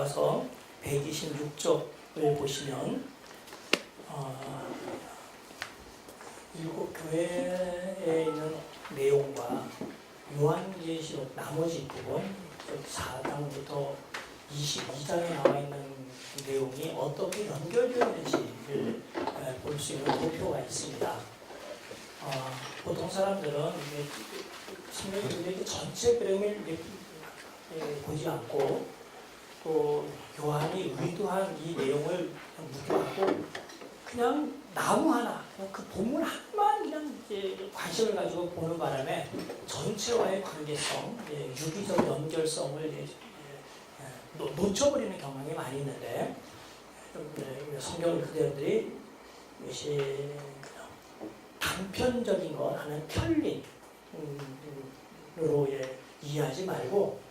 교과서 126쪽을 보시면 일곱 교회에 있는 내용과 요한계시록 나머지 부분 4장부터 22장에 나와 있는 내용이 어떻게 연결되어 있는지를 볼 수 있는 도표가 있습니다. 보통 사람들은 성경의 전체 그림을 보지 않고 또 요한이 의도한 이 내용을 무시하고 그냥 나무 하나, 그 본문 하나만 그냥 관심을 가지고 보는 바람에 전체와의 관계성, 유기적 연결성을 놓쳐버리는 경향이 많이 있는데, 성경 그대들이 이것이 단편적인 것 하는 편리로 이해하지 말고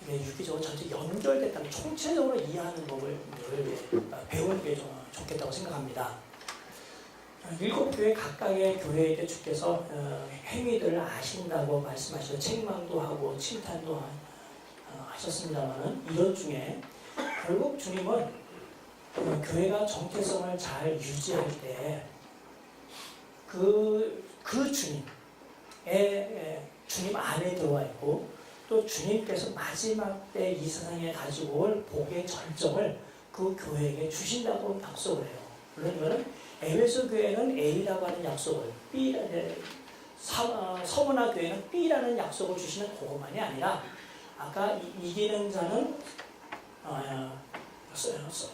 유기적으로 전체 연결됐다는 총체적으로 이해하는 법을 배우는 게 좋겠다고 생각합니다. 일곱 교회 각각의 교회에게 주께서 행위들을 아신다고 말씀하시고 책망도 하고 칭찬도 하셨습니다만, 이런 중에 결국 주님은 교회가 정체성을 잘 유지할 때 그 주님 안에 들어와 있고, 또 주님께서 마지막 때 이 세상에 가지고 올 복의 절정을 그 교회에게 주신다고 약속을 해요. 그러면 에베소 교회는 A라고 하는 약속을, 서문화 교회는 B라는 약속을 주시는 그것만이 아니라, 아까 이기는 자는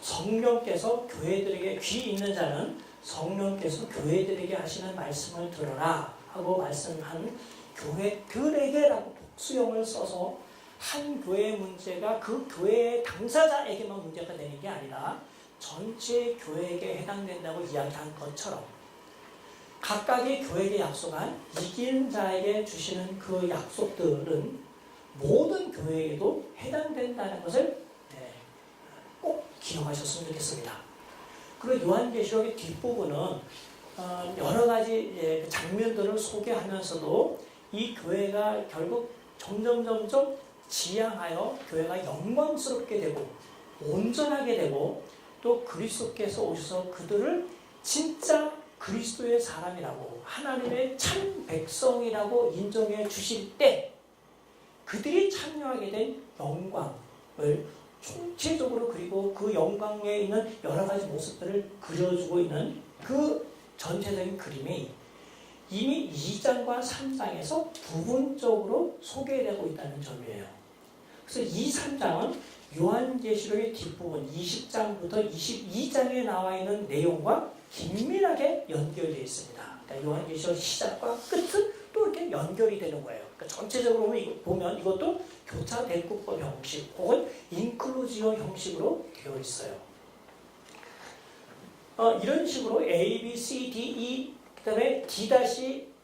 성령께서 교회들에게, 귀 있는 자는 성령께서 교회들에게 하시는 말씀을 들어라 하고 말씀한 교회들에게라고 복수형을 써서 한 교회의 문제가 그 교회의 당사자에게만 문제가 되는 게 아니라 전체 교회에게 해당된다고 이야기한 것처럼, 각각의 교회에게 약속한 이긴 자에게 주시는 그 약속들은 모든 교회에도 해당된다는 것을 꼭 기억하셨으면 좋겠습니다. 그리고 요한계시록의 뒷부분은 여러 가지 장면들을 소개하면서도 이 교회가 결국 점점 지향하여 교회가 영광스럽게 되고 온전하게 되고, 또 그리스도께서 오셔서 그들을 진짜 그리스도의 사람이라고, 하나님의 참 백성이라고 인정해 주실 때 그들이 참여하게 된 영광을 총체적으로, 그리고 그 영광에 있는 여러 가지 모습들을 그려주고 있는 그 전체적인 그림이 이미 2장과 3장에서 부분적으로 소개되고 있다는 점이에요. 그래서 이 3장은 요한계시록의 뒷부분 20장부터 22장에 나와 있는 내용과 긴밀하게 연결되어 있습니다. 그러니까 요한계시록 시작과 끝은 또 이렇게 연결이 되는 거예요. 그러니까 전체적으로 보면 이것도 교차 대꾸법 형식 혹은 인클루지오 형식으로 되어 있어요. 이런 식으로 A, B, C, D, E, 그 다음에 D-,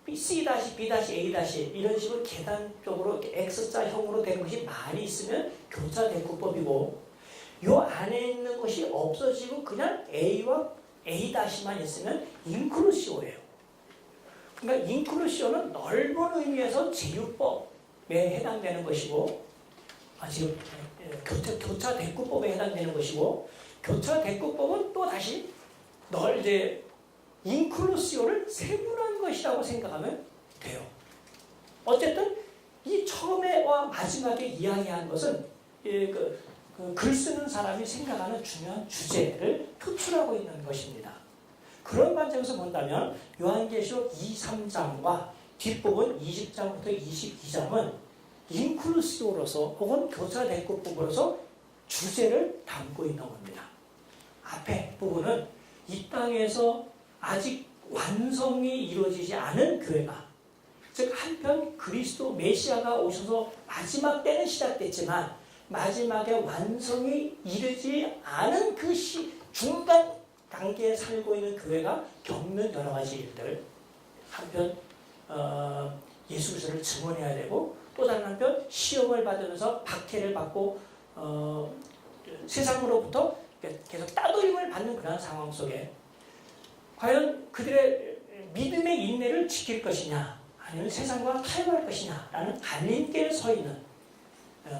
B, C-, B-, A- 이런 식으로 계단적으로 X자형으로 된 것이 많이 있으면 교차 대꾸법이고, 요 안에 있는 것이 없어지고 그냥 A와 A-만 있으면 인클루시오예요. 그러니까 인클루시오는 넓은 의미에서 제휴법에 해당되는 것이고, 지금 교차 대꾸법에 해당되는 것이고, 교차 대꾸법은 또 다시 인클루시오를 세분한 것이라고 생각하면 돼요. 어쨌든 이 처음에와 마지막에 이야기한 것은 글 쓰는 사람이 생각하는 중요한 주제를 표출하고 있는 것입니다. 그런 관점에서 본다면 요한계시록 2, 3장과 뒷부분 20장부터 22장은 인클루시오로서 혹은 교차 대꾸법으로서 주제를 담고 있는 겁니다. 앞에 부분은 이 땅에서 아직 완성이 이루어지지 않은 교회가, 즉 한편 그리스도 메시아가 오셔서 마지막 때는 시작됐지만 마지막에 완성이 이르지 않은 그 중간 단계에 살고 있는 교회가 겪는 여러 가지 일들, 한편 예수 그리스도를 증언해야 되고, 또 다른 한편 시험을 받으면서 박해를 받고 세상으로부터 계속 따돌림을 받는 그런 상황 속에 과연 그들의 믿음의 인내를 지킬 것이냐, 아니면 세상과 타협할 것이냐 라는 갈림길에 서 있는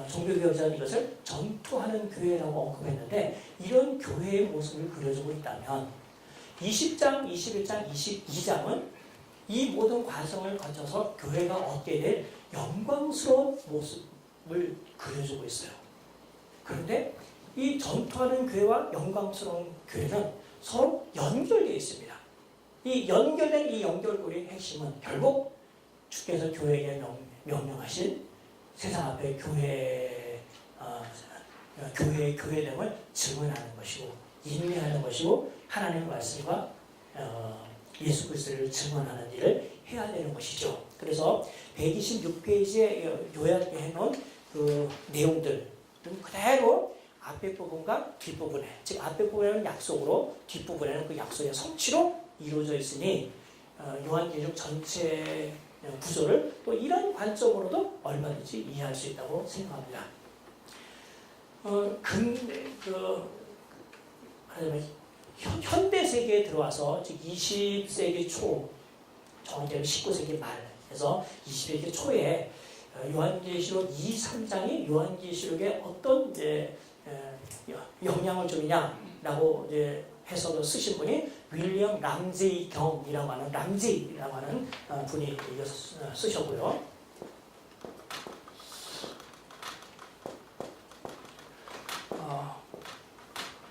종교개혁자는 이것을 전투하는 교회라고 언급했는데 이런 교회의 모습을 그려주고 있다면 20장, 21장, 22장은 이 모든 과정을 거쳐서 교회가 얻게 될 영광스러운 모습을 그려주고 있어요. 그런데 이 전투하는 교회와 영광스러운 교회는 서로 연결되어 있습니다. 이 연결된 이 연결고리의 핵심은 결국 주께서 교회에게 명령하신 세상 앞에 교회의 교회됨을 증언하는 것이고 인내하는 것이고 하나님의 말씀과 예수 그리스도를 증언하는 일을 해야 되는 것이죠. 그래서 126페이지에 요약해 놓은 그 내용들은 그대로 앞에 부분과 뒷부분에, 즉 앞에 부분에는 약속으로 뒷부분에는 그 약속의 성취로 이루어져 있으니 요한계시록 전체 구조를 또 이런 관점으로도 얼마든지 이해할 수 있다고 생각합니다. 현대 세계에 들어와서 즉 20세기 초, 정확히는 19세기 말에서 20세기 초에 요한계시록 2, 3장이 요한계시록에 어떤 영향을 주느냐라고 해서 쓰신 분이 윌리엄 람제이 경이라고 하는 분이 이거 쓰셨고요.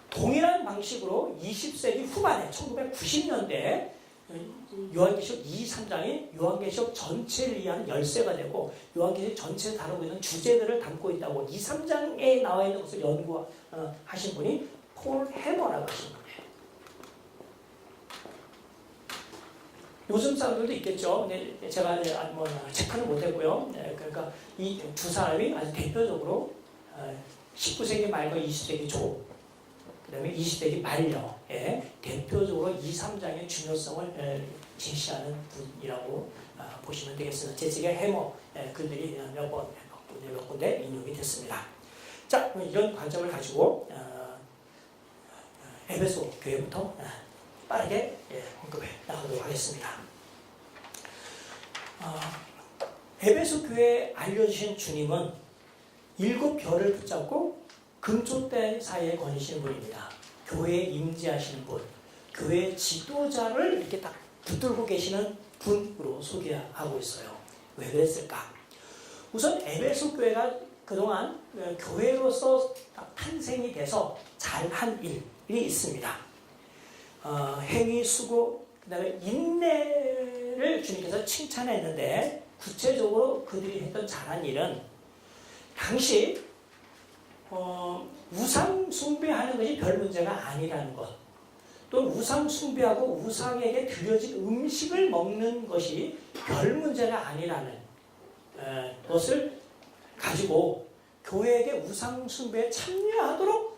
동일한 방식으로 20세기 후반에 1990년대에 요한계시록 2, 3장이 요한계시록 전체를 위한 열쇠가 되고 요한계시록 전체를 다루고 있는 주제들을 담고 있다고 2, 3장에 나와 있는 것을 연구하신 분이 폴 해머라고 하신 분이에요. 요즘 사람들도 있겠죠. 근데 제가 체크는 못했고요. 그러니까 이 두 사람이 아주 대표적으로 19세기 말과 20세기 초, 그 다음에 20세기 말려에 대표적으로 2, 3장의 중요성을 제시하는 분이라고 보시면 되겠습니다. 제 책에 해머 글들이 몇 군데 인용이 됐습니다. 자, 이런 관점을 가지고 에베소 교회부터 빠르게 언급해 나가도록 하겠습니다. 에베소 교회에 알려주신 주님은 7별을 붙잡고 금초대 사이에 거니시는 분입니다. 교회에 임재하시는 분, 교회의 지도자를 이렇게 딱 붙들고 계시는 분으로 소개하고 있어요. 왜 그랬을까? 우선 에베소 교회가 그동안 교회로서 탄생이 돼서 잘한 일이 있습니다. 행위, 수고, 그 다음에 인내를 주님께서 칭찬했는데 구체적으로 그들이 했던 잘한 일은 당시 우상 숭배하는 것이 별 문제가 아니라는 것, 또 우상 숭배하고 우상에게 드려진 음식을 먹는 것이 별 문제가 아니라는 것을 가지고 교회에게 우상 숭배에 참여하도록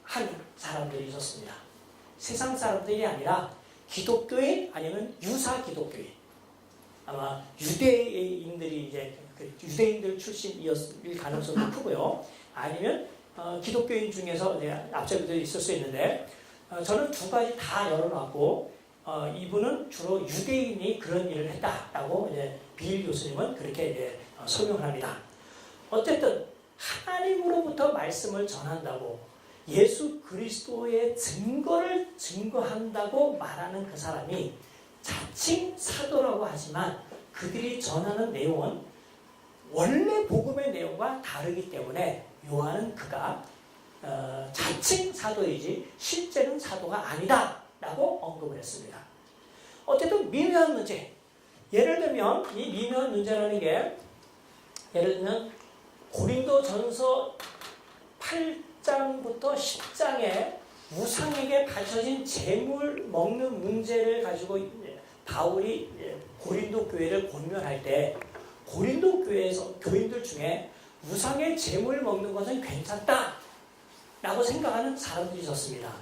한 사람들이 있었습니다. 세상 사람들이 아니라 기독교인 아니면 유사 기독교인, 아마 유대인들이 유대인들 출신이었을 가능성도 크고요. 아니면 기독교인 중에서 앞잡이들이 있을 수 있는데 저는 두 가지 다 열어놨고 이분은 주로 유대인이 그런 일을 했다라고 빌 교수님은 그렇게 설명합니다. 어쨌든 하나님으로부터 말씀을 전한다고 예수 그리스도의 증거를 증거한다고 말하는 그 사람이 자칭 사도라고 하지만 그들이 전하는 내용은 원래 복음의 내용과 다르기 때문에 요한은 그가 자칭 사도이지 실제는 사도가 아니다 라고 언급을 했습니다. 어쨌든 미묘한 문제, 예를 들면 이 미묘한 문제라는 게 예를 들면 고린도전서 8장부터 10장에 우상에게 바쳐진 재물 먹는 문제를 가지고 바울이 고린도 교회를 권면할 때 고린도 교회에서 교인들 중에 우상의 재물 먹는 것은 괜찮다 라고 생각하는 사람들이 있었습니다.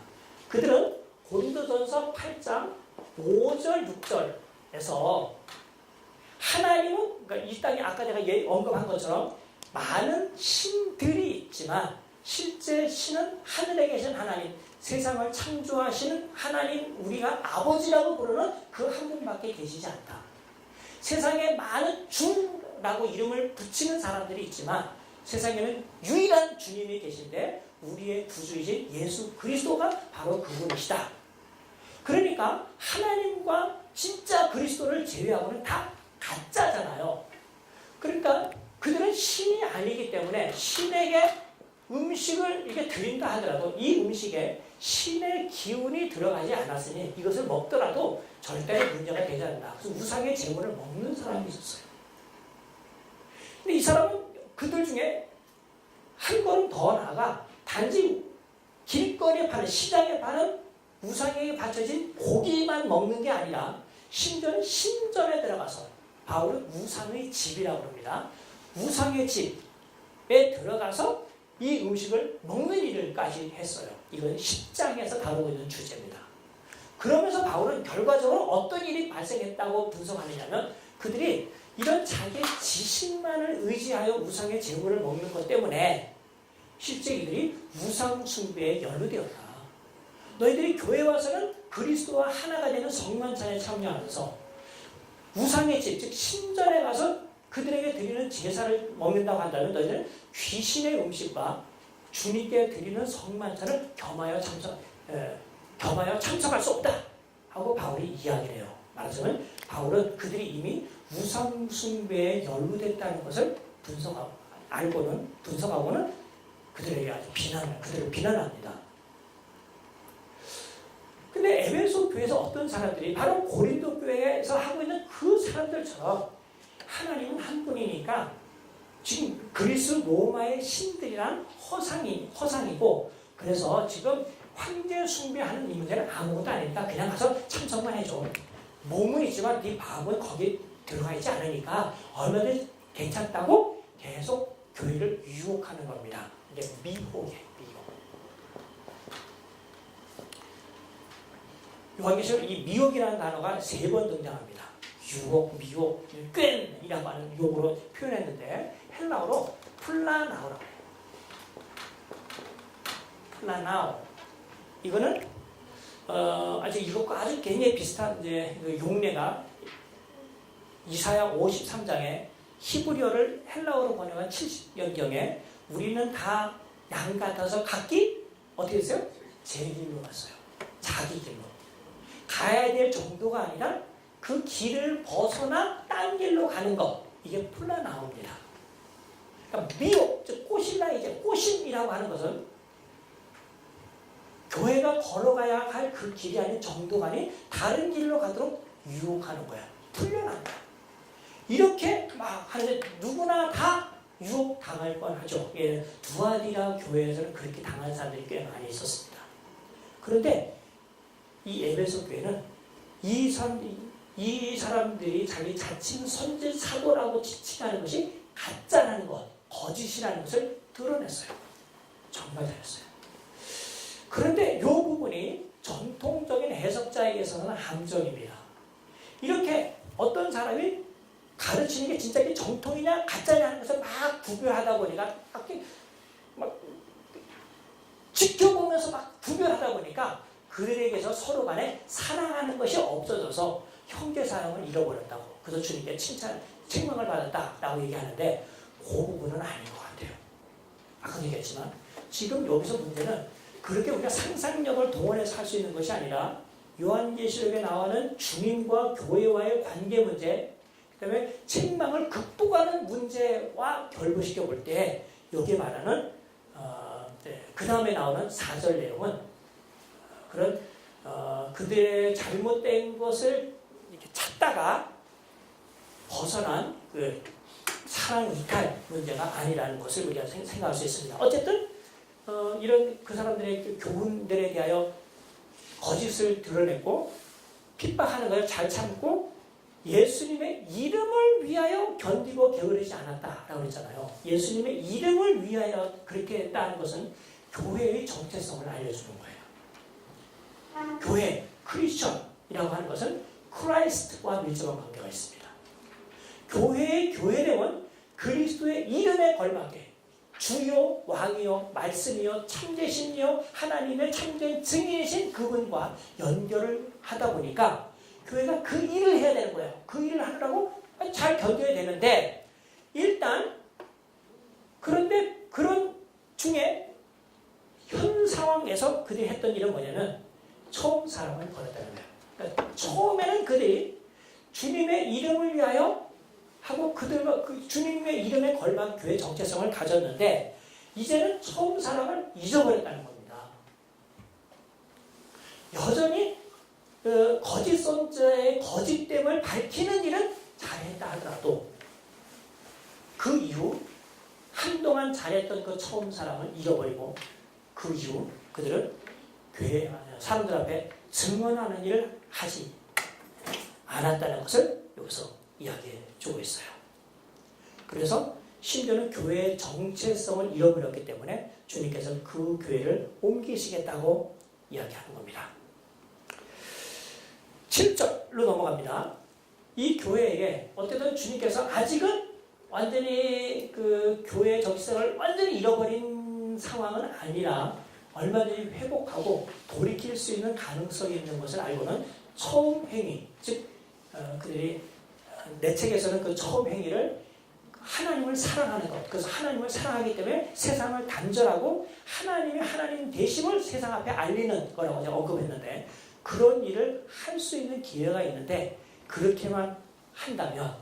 그들은 고린도전서 8장 5절 6절에서 하나님은, 그러니까 이 땅에 아까 제가 언급한 것처럼 많은 신들이 있지만 실제 신은 하늘에 계신 하나님, 세상을 창조하시는 하나님, 우리가 아버지라고 부르는 그 한 분밖에 계시지 않다. 세상에 많은 주라고 이름을 붙이는 사람들이 있지만 세상에는 유일한 주님이 계신데 우리의 구주이신 예수 그리스도가 바로 그분이시다. 그러니까 하나님과 진짜 그리스도를 제외하고는 다 가짜잖아요. 그러니까 그들은 신이 아니기 때문에 신에게 음식을 이렇게 드린다 하더라도 이 음식에 신의 기운이 들어가지 않았으니 이것을 먹더라도 절대로 문제가 되지 않는다. 그래서 우상의 제물을 먹는 사람이 있었어요. 근데 이 사람은 그들 중에 한 걸음 더 나아가 단지 길거리에 파는 시장에 파는 우상에게 바쳐진 고기만 먹는 게 아니라 심지어는 신전에 들어가서 바울은 우상의 집이라고 합니다. 우상의 집에 들어가서 이 음식을 먹는 일을까지 했어요. 이건 10장에서 다루고 있는 주제입니다. 그러면서 바울은 결과적으로 어떤 일이 발생했다고 분석하느냐면 그들이 이런 자기의 지식만을 의지하여 우상의 제물을 먹는 것 때문에 실제 이들이 우상 숭배에 연루되었다. 너희들이 교회 와서는 그리스도와 하나가 되는 성만찬에 참여하면서 우상의 집, 즉 신전에 가서 그들에게 드리는 제사를 먹는다고 한다면 너희들은 귀신의 음식과 주님께 드리는 성만찬을 겸하여 참석할 수 없다 하고 바울이 이야기를 해요. 말하자면 바울은 그들이 이미 우상 숭배에 연루됐다는 것을 분석하고는 그들에게 아주 그들을 비난합니다. 근데 에베소 교회에서 어떤 사람들이 바로 고린도 교회에서 하고 있는 그 사람들처럼 하나님은 한 분이니까 지금 그리스 로마의 신들이란 허상이고 그래서 지금 황제 숭배하는 이 문제는 아무것도 아니니까 그냥 가서 참석만 해줘. 몸은 있지만 네 마음은 거기에 들어가 있지 않으니까 얼마든지 괜찮다고 계속 교회를 유혹하는 겁니다. 이게 미혹이에요. 요한계시록 이 미혹이라는 단어가 3번 등장합니다. 유혹, 미혹, 꿰이라고 하는 용어로 표현했는데 헬라어로 플라나오라고 해요. 플라나오. 이거는 아주 이것과 아주 굉장히 비슷한 이제 용례가 이사야 53장에 히브리어를 헬라어로 번역한 70년경에 우리는 다 양 같아서 각기 어떻게 했어요? 제 길로 갔어요. 자기 길로. 가야 될 정도가 아니라 그 길을 벗어나 딴 길로 가는 것. 이게 플라나오입니다. 그러니까 미혹, 즉 꼬심이라고 하는 것은 교회가 걸어가야 할 그 길이 아닌 정도가 아닌 다른 길로 가도록 유혹하는 거야. 풀려난다. 이렇게 막 하는데 누구나 다 유혹당할 뻔하죠. 예, 두아디라 교회에서는 그렇게 당한 사람들이 꽤 많이 있었습니다. 그런데 이 에베소 교회는 이 사람들이 자기 자칭 선지 사도라고 지칭하는 것이 가짜라는 것, 거짓이라는 것을 드러냈어요. 정말 잘했어요. 그런데 이 부분이 전통적인 해석자에게서는 함정입니다. 이렇게 어떤 사람이 가르치는 게 진짜 정통이냐 가짜냐 하는 것을 막 구별하다 보니까 막 지켜보면서 막 구별하다 보니까 그들에게서 서로 간에 사랑하는 것이 없어져서 형제사랑을 잃어버렸다고. 그래서 주님께 책망을 받았다라고 얘기하는데 그 부분은 아닌 것 같아요. 아까 얘기했지만 지금 여기서 문제는 그렇게 우리가 상상력을 동원해서 할 수 있는 것이 아니라 요한계시록에 나오는 주님과 교회와의 관계 문제, 그 다음에 책망을 극복하는 문제와 결부시켜 볼 때 여기에 말하는 그 다음에 나오는 4절 내용은 그런 그들의 잘못된 것을 이렇게 찾다가 벗어난 그 사랑 이탈 문제가 아니라는 것을 우리가 생각할 수 있습니다. 어쨌든 이런 그 사람들의 교훈들에 대하여 거짓을 드러냈고 핍박하는 것을 잘 참고 예수님의 이름을 위하여 견디고 게으르지 않았다라고 했잖아요. 예수님의 이름을 위하여 그렇게 했다는 것은 교회의 정체성을 알려주는 거예요. 교회, 크리스천이라고 하는 것은 크라이스트와 밀접한 관계가 있습니다. 교회의 교회됨은 그리스도의 이름에 걸맞게 주요, 왕이요, 말씀이요, 참되심이요, 하나님의 참된 증인이신 그분과 연결을 하다 보니까 교회가 그 일을 해야 되는 거예요. 그 일을 하느라고 잘 견뎌야 되는데 일단 그런데 그런 중에 현 상황에서 그들이 했던 일은 뭐냐면 처음 사람을 버렸다는 거예요. 그러니까 처음에는 그들이 주님의 이름을 위하여 하고 그들과 그 주님의 이름에 걸맞은 교회 정체성을 가졌는데 이제는 처음 사람을 잊어버렸다는 겁니다. 여전히 거짓 선자의 거짓됨을 밝히는 일은 잘했다 하더라도 그 이후 한동안 잘했던 그 처음 사람을 잃어버리고 그 이후 그들은 교회 사람들 앞에 증언하는 일을 하지 않았다는 것을 여기서 이야기해 주고 있어요. 그래서 심지어는 교회의 정체성을 잃어버렸기 때문에 주님께서 그 교회를 옮기시겠다고 이야기하는 겁니다. 7절로 넘어갑니다. 이 교회에게 어쨌든 주님께서 아직은 완전히 그 교회의 정체성을 완전히 잃어버린 상황은 아니라 얼마든지 회복하고 돌이킬 수 있는 가능성이 있는 것을 알고는 처음 행위, 즉 그들이 내 책에서는 그 처음 행위를 하나님을 사랑하는 것, 그래서 하나님을 사랑하기 때문에 세상을 단절하고 하나님이 하나님 되심을 세상 앞에 알리는 거라고 제가 언급했는데 그런 일을 할 수 있는 기회가 있는데 그렇게만 한다면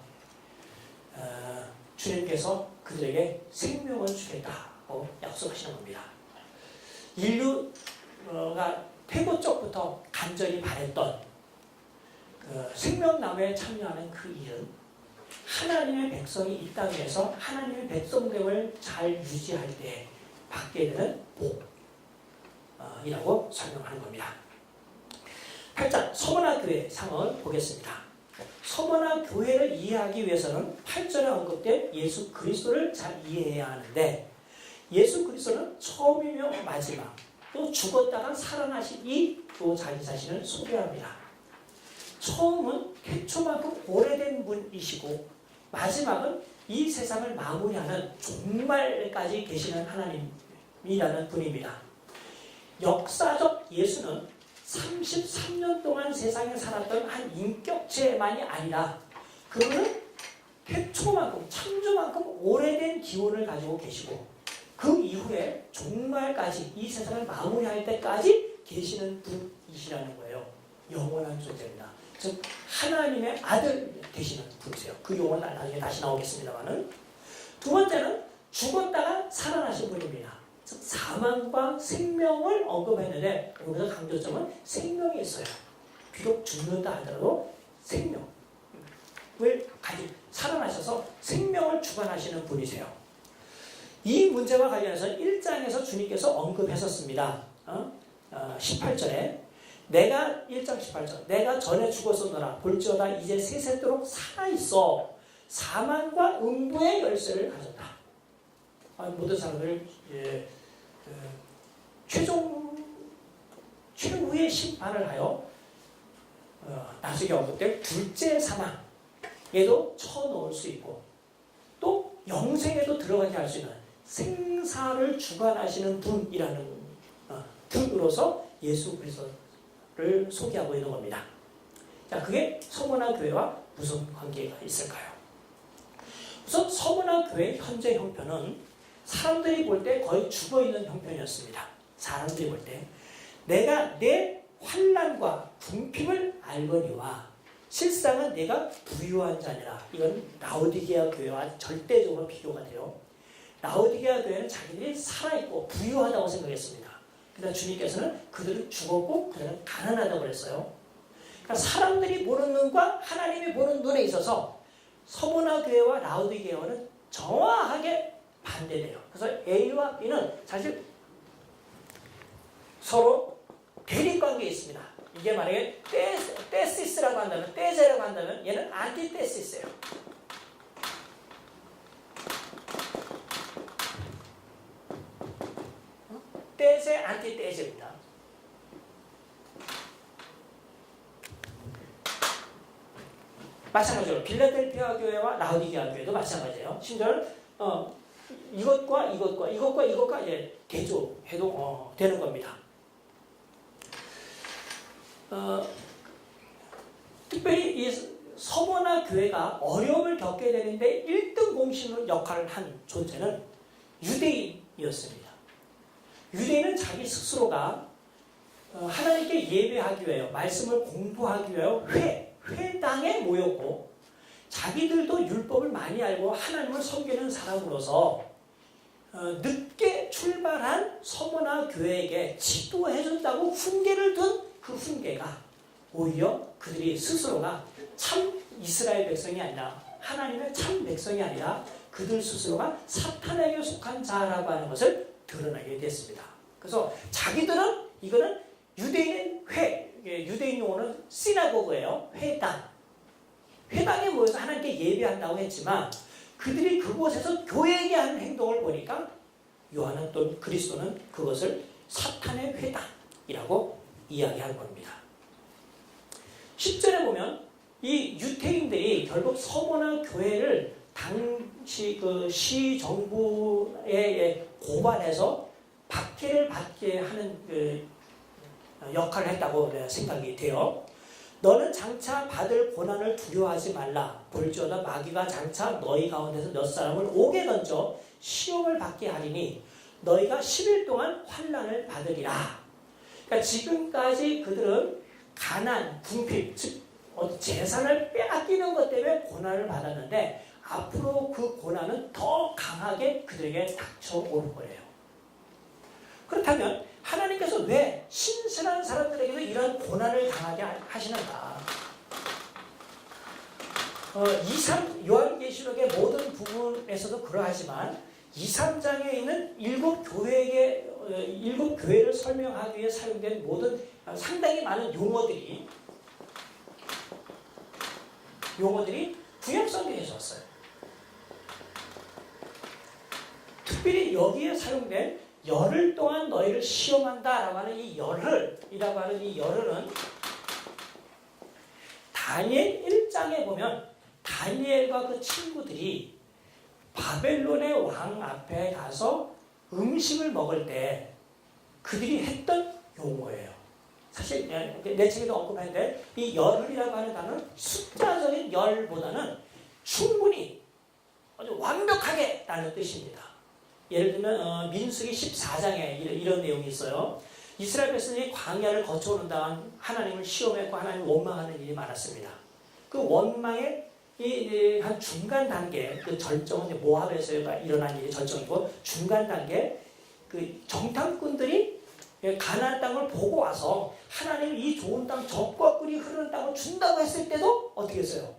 주님께서 그들에게 생명을 주겠다고 약속하시는 겁니다. 인류가 태고적부터 간절히 바랬던 생명나무에 참여하는 그 일은 하나님의 백성이 이 땅에서 하나님의 백성됨을 잘 유지할 때 받게 되는 복이라고 설명하는 겁니다. 8장 서머나 교회 상황을 보겠습니다. 서머나 교회를 이해하기 위해서는 8절에 언급된 예수 그리스도를 잘 이해해야 하는데 예수 그리스도는 처음이며 마지막 또 죽었다가 살아나신 또 자기 자신을 소개합니다. 처음은 태초만큼 오래된 분이시고 마지막은 이 세상을 마무리하는 종말까지 계시는 하나님이라는 분입니다. 역사적 예수는 33년 동안 세상에 살았던 한 인격체만이 아니라 그분은 태초만큼 창조만큼 오래된 기원을 가지고 계시고 그 이후에 종말까지 이 세상을 마무리할 때까지 계시는 분이시라는 거예요. 영원한 존재입니다. 즉 하나님의 아들 되시는 분이세요. 그 용어는 나중에 다시 나오겠습니다만은 두 번째는 죽었다가 살아나신 분입니다. 즉 사망과 생명을 언급했는데 여기서 강조점은 생명이 있어요. 비록 죽는다 하더라도 생명을 가지고 살아나셔서 생명을 주관하시는 분이세요. 이 문제와 관련해서 1장에서 주님께서 언급했었습니다. 18절에 내가 1장 18절 내가 전에 죽었었노라 볼지어다 이제 세세토록 살아있어 사망과 음부의 열쇠를 가졌다. 모든 사람들 최후의 심판을 하여 나중에 언급될 둘째 사망에도 쳐넣을 수 있고 또 영생에도 들어가게 할 수 있는 생사를 주관하시는 분이라는 분으로서 예수 그리스도를 소개하고 있는 겁니다. 자, 그게 서머나 교회와 무슨 관계가 있을까요? 우선 서머나 교회의 현재 형편은 사람들이 볼 때 거의 죽어있는 형편이었습니다. 사람들이 볼 때 내가 내 환난과 궁핍을 알거니와 실상은 내가 부유한 자니라. 이건 라오디게아 교회와 절대적으로 비교가 돼요. 라오디게아 교회는 자기들이 살아있고 부유하다고 생각했습니다. 그러나 주님께서는 그들은 죽었고 그들은 가난하다고 그랬어요. 그러니까 사람들이 보는 눈과 하나님이 보는 눈에 있어서 서머나 교회와 라오디게아는 정확하게 반대돼요. 그래서 A와 B는 사실 서로 대립관계에 있습니다. 이게 만약에 테시스라고 한다면, 테제라고 한다면 얘는 안티테시스예요. 테제, 안티테제입니다. 마찬가지로 빌라델피아 교회와 라오디게아 교회도 마찬가지예요. 심지어는 이것과 이제 대조해도 되는 겁니다. 특별히 이 서머나 교회가 어려움을 겪게 되는데 1등 공신으로 역할을 한 존재는 유대인이었습니다. 유대인은 자기 스스로가 하나님께 예배하기 위하여 말씀을 공부하기 위하여 회당에 모였고 자기들도 율법을 많이 알고 하나님을 섬기는 사람으로서 늦게 출발한 서머나 교회에게 지도해준다고 훈계를 둔 그 훈계가 오히려 그들이 스스로가 참 이스라엘 백성이 아니라 하나님의 참 백성이 아니라 그들 스스로가 사탄에게 속한 자라고 하는 것을 드러나게 됐습니다. 그래서 자기들은 이거는 유대인 유대인 용어는 시나고그예요. 회당에 모여서 하나님께 예배한다고 했지만 그들이 그곳에서 교회에게 하는 행동을 보니까 요한은 또 그리스도는 그것을 사탄의 회당이라고 이야기한 겁니다. 10절에 보면 이 유태인들이 결국 서머나 교회를 당시 그 시정부에 고발해서 박해를 받게 하는 그 역할을 했다고 생각이 돼요. 너는 장차 받을 고난을 두려워하지 말라. 볼지어다 마귀가 장차 너희 가운데서 몇 사람을 옥에 던져 시험을 받게 하리니 너희가 10일 동안 환난을 받으리라. 그러니까 지금까지 그들은 가난, 궁핍, 즉 재산을 빼앗기는 것 때문에 고난을 받았는데 앞으로 그 고난은 더 강하게 그들에게 닥쳐오는 거예요. 그렇다면 하나님께서 왜 신실한 사람들에게도 이런 고난을 당하게 하시는가? 2, 3 요한계시록의 모든 부분에서도 그러하지만 2, 3장에 있는 7교회를 설명하기 위해 사용된 모든 상당히 많은 용어들이 구약 성경에서 왔어요. 특별히 여기에 사용된 열흘 동안 너희를 시험한다라고 하는 이 열흘이라고 하는 이 열흘은 다니엘 1장에 보면 다니엘과 그 친구들이 바벨론의 왕 앞에 가서 음식을 먹을 때 그들이 했던 용어예요. 사실 내 책에도 언급했는데 이 열흘이라고 하는 단어는 숫자적인 열보다는 충분히 아주 완벽하게 라는 뜻입니다. 예를 들면 민수기 14장에 이런 내용이 있어요. 이스라엘 백성이 광야를 거쳐오는 동안 하나님을 시험했고 하나님을 원망하는 일이 많았습니다. 그 원망의 한 중간 단계, 그 절정은 모압에서 일어난 일이 절정이고 중간 단계 그 정탐꾼들이 가나안 땅을 보고 와서 하나님이 이 좋은 땅 젖과 꿀이 흐르는 땅을 준다고 했을 때도 어떻게 했어요?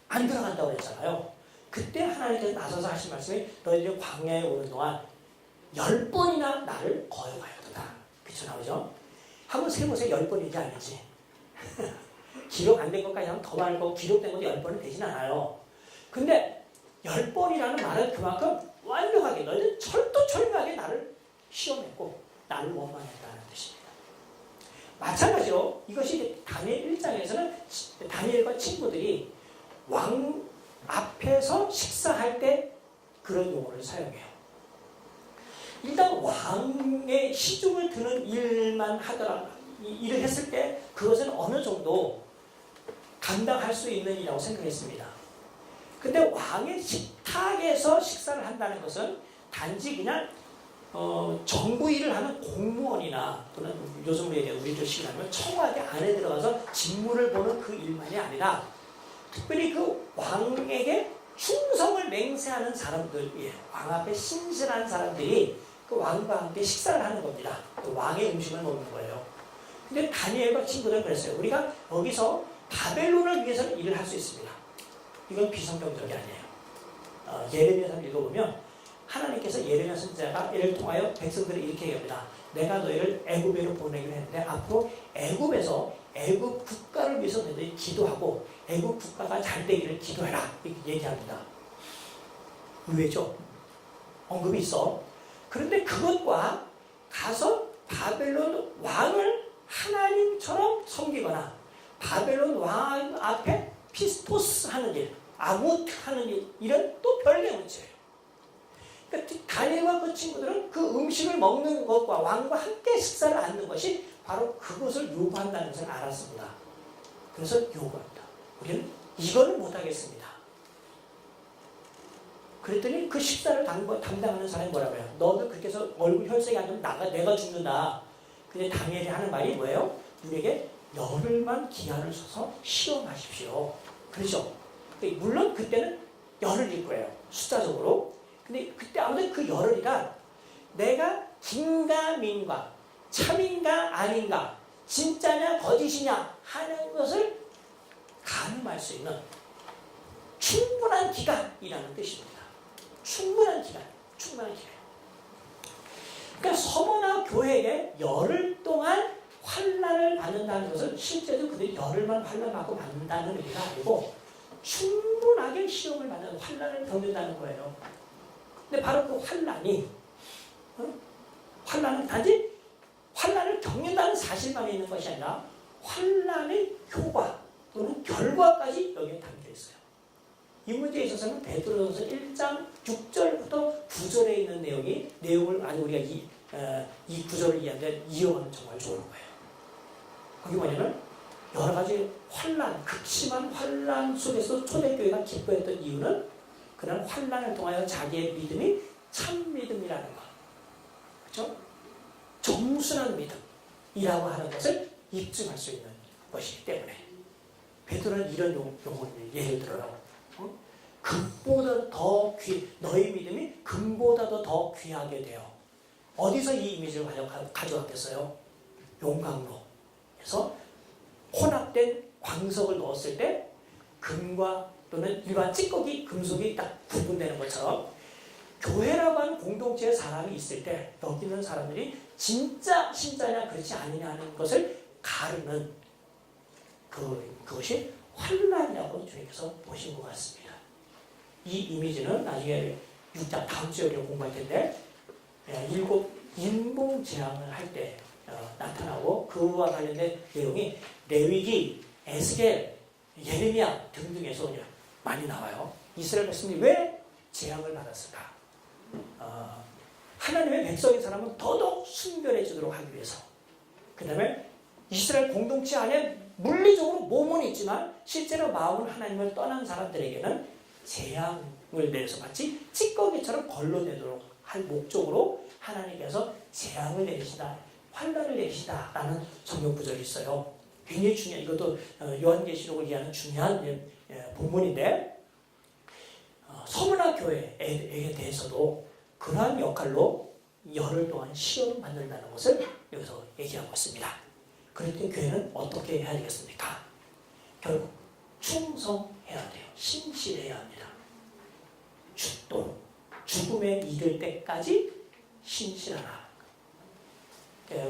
안 들어간다고 했잖아요. 그때 하나님께서 나서서 하신 말씀이 너희들이 광야에 오는 동안 10번이나 나를 거역하였도다. 그쵸 나오죠? 한번 세보세요. 10번인지 아닌지. 기록 안 된 것까지 하면 더 많을 거고 기록된 것도 10번은 되진 않아요. 근데 10번이라는 말은 그만큼 완벽하게 너희들 철두철미하게 나를 시험했고 나를 원망했다는 뜻입니다. 마찬가지로 이것이 다니엘 1장에서는 다니엘과 친구들이 왕 앞에서 식사할 때 그런 용어를 사용해요. 일단 왕의 시중을 드는 일만 하더라 일을 했을 때 그것은 어느 정도 감당할 수 있는 일이라고 생각했습니다. 근데 왕의 식탁에서 식사를 한다는 것은 단지 그냥 정부 일을 하는 공무원이나 또는 요즘으로 얘기하면 우리들 식이라면 청와대 안에 들어가서 직무를 보는 그 일만이 아니라 특별히 그 왕에게 충성을 맹세하는 사람들, 왕 앞에 신실한 사람들이 그 왕과 함께 식사를 하는 겁니다. 그 왕의 음식을 먹는 거예요. 근데 다니엘과 친구들은 그랬어요. 우리가 여기서 바벨론을 위해서는 일을 할 수 있습니다. 이건 비성경적이 아니에요. 예레미야서를 읽어보면 하나님께서 예레미야 선지자를 통하여 백성들을 이렇게 얘기합니다. 내가 너희를 애굽으로 보내기로 했는데 앞으로 애굽에서 애굽 국가를 위해서 너희들이 기도하고 애굽 국가가 잘 되기를 기도해라. 이렇게 얘기합니다. 의외죠? 언급이 있어. 그런데 그것과 가서 바벨론 왕을 하나님처럼 섬기거나 바벨론 왕 앞에 피스토스 하는 일, 아무트 하는 일, 이런 또 별개의 문제예요. 그러니까 다니엘과 그 친구들은 그 음식을 먹는 것과 왕과 함께 식사를 하는 것이 바로 그것을 요구한다는 것을 알았습니다. 그래서 요구합니다. 우리는 이거는 못하겠습니다. 그랬더니 그 식사를 담당하는 사람이 뭐라고 해요? 너는 그렇게 해서 얼굴 혈색이 안 좋으면 내가 죽는다. 근데 다니엘이 하는 말이 뭐예요? 우리에게 열흘만 기한을 써서 시험하십시오. 그렇죠? 물론 그때는 열흘일 거예요. 숫자적으로. 근데 그때 아무튼 그 열흘이란 내가 긴가 민가, 참인가 아닌가, 진짜냐 거짓이냐 하는 것을 가늠할 수 있는 충분한 기간이라는 뜻입니다. 충분한 기간. 그러니까 서머나 교회에 열흘 동안 환난을 받는다는 것은 실제로 그들이 열흘만 환난 받고 받는다는 의미가 아니고 충분하게 시험을 받는 환난을 겪는다는 거예요. 근데 바로 그 환난이 환난은 단지 환난을 겪는다는 사실만 있는 것이 아니라 환난의 효과 또는 결과까지 여기에 담겨 있어요. 이 문제에 있어서는 베드로전서 1장 6절부터 9절에 있는 내용을 아주 우리가 이 구절을 이해하는데 이용하면 정말 좋은 거예요. 거기 뭐냐면 여러 가지 환난, 극심한 환난 속에서 초대교회가 기뻐했던 이유는 그런 환난을 통하여 자기의 믿음이 참 믿음이라는 것, 그렇죠? 정순한 믿음이라고 하는 것을 입증할 수 있는 것이기 때문에 베드로는 이런 용어를 예를 들어요. 금보다 더 너희 믿음이 금보다도 더 귀하게 되어. 어디서 이 이미지를 가져왔겠어요? 용광로. 그래서 혼합된 광석을 넣었을 때 금과 또는 일반 찌꺼기 금속이 딱 구분되는 것처럼 교회라고 하는 공동체의 사람이 있을 때 여기 있는 사람들이 진짜 신자냐 그렇지 않느냐 하는 것을 가르는 그것이 환난이라고 주님께서 보신 것 같습니다. 이 이미지는 나중에 6장 다음 주에 우리가 공부할 텐데 7 인봉재앙을 할 때 나타나고 그와 관련된 내용이 레위기, 에스겔, 예레미야 등등에서 많이 나와요. 이스라엘 백성이 왜 재앙을 받았을까? 하나님의 백성인 사람은 더더욱 순결해지도록 하기 위해서, 그 다음에 이스라엘 공동체 안에 물리적으로 몸은 있지만 실제로 마음은 하나님을 떠난 사람들에게는 재앙을 내려서 마치 찌꺼기처럼 걸러내도록 할 목적으로 하나님께서 재앙을 내리시다, 환난을 내리시다라는 성경 구절이 있어요. 굉장히 중요한, 이것도 요한계시록을 이해하는 중요한 본문인데 서문화 교회에 대해서도 그러한 역할로 열흘 동안 시험을 받는다는 것을 여기서 얘기하고 있습니다. 그럴 때 교회는 어떻게 해야 되겠습니까? 결국 충성해야 돼요. 신실해야 합니다. 또 죽음에 이를 때까지 신실하라.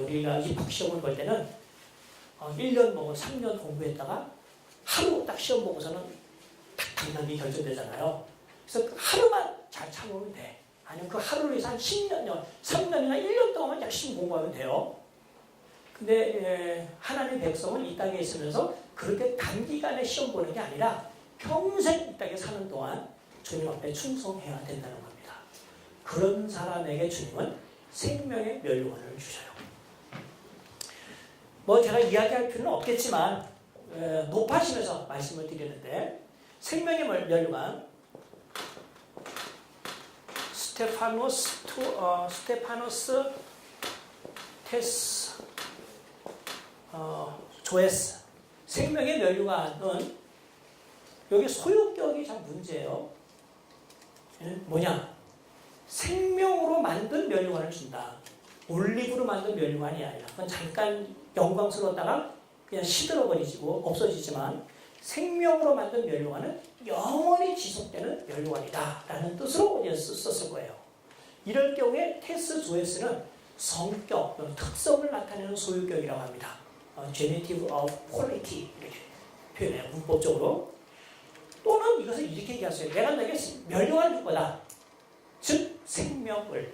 우리가 입학시험을 볼 때는 1년 뭐 3년 공부했다가 하루 딱 시험 보고서는 딱 당락이 결정되잖아요. 그래서 하루만 잘 참으면 돼. 아니면 그 하루를 위해서 한 10년, 3년이나 1년 동안만 열심히 공부하면 돼요. 근데 하나님의 백성은 이 땅에 있으면서 그렇게 단기간에 시험 보는 게 아니라 평생 이 땅에 사는 동안 주님 앞에 충성해야 된다는 겁니다. 그런 사람에게 주님은 생명의 면류관을 주셔요. 뭐 제가 이야기할 필요는 없겠지만 높아지면서 말씀을 드리는데 생명의 면류관 스테파노스 테스 조에스 생명의 면류관은 여기 소유격이 참 문제예요. 뭐냐? 생명으로 만든 면류관을 준다. 올리브로 만든 면류관이 아니라 그건 잠깐 영광스러웠다가 그냥 시들어버리고 없어지지만 생명으로 만든 면류관은 영원히 지속되는 면류관이다 라는 뜻으로 썼을 거예요. 이럴 경우에 테스 조에스는 성격, 특성을 나타내는 소유격이라고 합니다. Genitive of quality 이렇게 표현해요. 문법적으로. 또는 이것을 이렇게 얘기하세요. 내가 너에게 면류관을 줄 거다. 즉 생명을.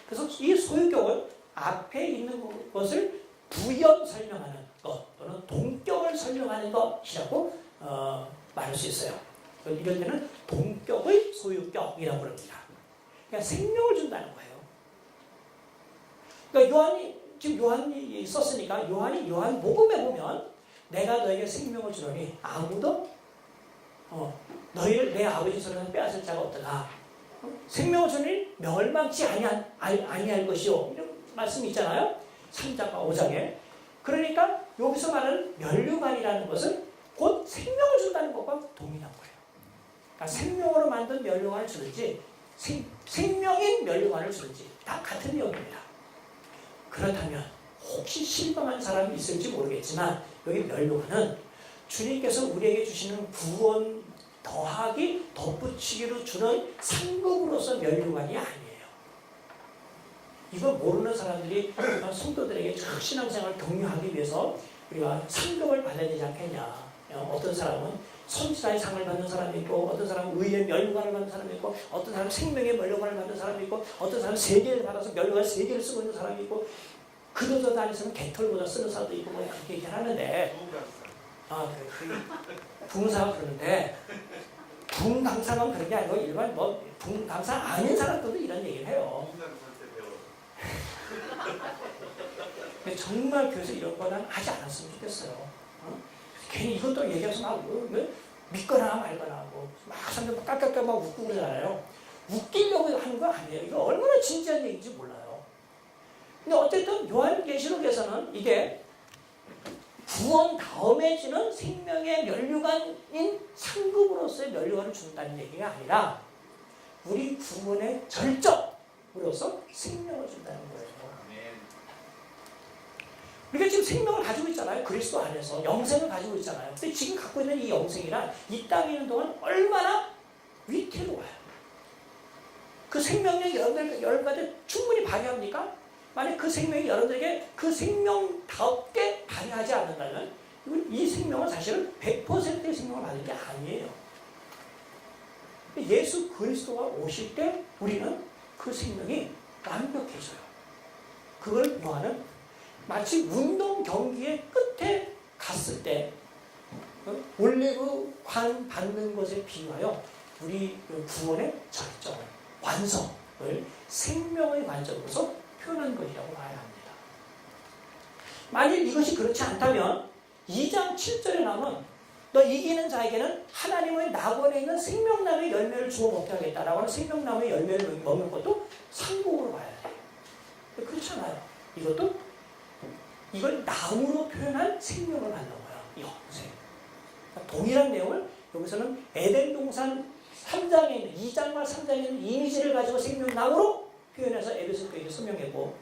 그래서 이 소유격은 앞에 있는 것을 부연 설명하는 것 또는 동격을 설명하는 것이라고 말할 수 있어요. 이럴 때는 동격의 소유격이라고 합니다. 그러니까 생명을 준다는 거예요. 그러니까 지금 요한이 썼으니까 요한 복음에 보면 내가 너에게 생명을 주노니 아무도 너희를 내 아버지 손에서 빼앗을 자가 없더라. 생명을 주니 멸망치 아니할 것이요. 이런 말씀이 있잖아요. 3장과 5장에. 그러니까 여기서 말하는 면류관이라는 것은 곧 생명을 준다는 것과 동일한 거예요. 그러니까 생명으로 만든 면류관을 주는지 생명인 면류관을 주는지 다 같은 내용입니다. 그렇다면 혹시 실감한 사람이 있을지 모르겠지만 여기 면류관은 주님께서 우리에게 주시는 구원 더하기 덧붙이기로 주는 상급으로서 면류관이 아니에요. 이걸 모르는 사람들이 성도들에게 신앙생활을 격려하기 위해서 우리가 상급을 받아야 되지 않겠냐. 어떤 사람은 선지자의 상을 받는 사람이 있고, 어떤 사람은 의의 면류관을 받는 사람이 있고, 어떤 사람은 생명의 면류관을 받는 사람이 있고, 어떤 사람은 3개를 받아서 면류관 3개를 쓰고 있는 사람이 있고, 그러다 다니서는 개털보다 쓰는 사람도 있고, 뭐 그렇게 얘기를 하는데, 부흥사가 그러는데, 부흥강사는 그런 게 아니고 일반 부흥강사 아닌 사람들도 이런 얘기를 해요. 근데 정말 교회에서 이런 거는 하지 않았으면 좋겠어요. 괜히 이것도 얘기해서 막 믿거나 말거나 하고 막 사람들 깍깍깍 막 웃고 그러잖아요. 웃기려고 하는 거 아니에요. 이거 얼마나 진지한 얘기인지 몰라요. 근데 어쨌든 요한계시록에서는 이게 구원 다음에 주는 생명의 면류관인 상급으로서의 면류관을 준다는 얘기가 아니라 우리 구원의 절정으로서 생명을 준다는 거예요. 우리가 지금 생명을 가지고 있잖아요. 그리스도 안에서 영생을 가지고 있잖아요. 근데 지금 갖고 있는 이 영생이란 이 땅에 있는 동안 얼마나 위태로워요. 그 생명력 여러분들 충분히 발휘합니까? 만약 그 생명이 여러분들에게 그 생명답게 발휘하지 않는다면 이 생명은 사실은 100%의 생명을 받은 게 아니에요. 예수 그리스도가 오실 때 우리는 그 생명이 완벽해져요. 그걸 요한은 마치 운동 경기의 끝에 갔을 때 올리브 관 받는 것에 비유하여 우리 구원의 절정, 완성을 생명의 관점으로서 표현한 것이라고 봐야 합니다. 만일 이것이 그렇지 않다면 2장 7절에 나오면 너 이기는 자에게는 하나님의 낙원에 있는 생명나무의 열매를 주어 먹게 하겠다라고 하는 생명나무의 열매를 먹는 것도 상복으로 봐야 돼요. 그렇잖아요. 이걸 나무로 표현한 생명을 받는 거야. 영생. 동일한 내용을 여기서는 에덴 동산 3장에 있는 2장과 3장에 있는 이미지를 가지고 생명나무로 표현해서 에베소 교회에 설명했고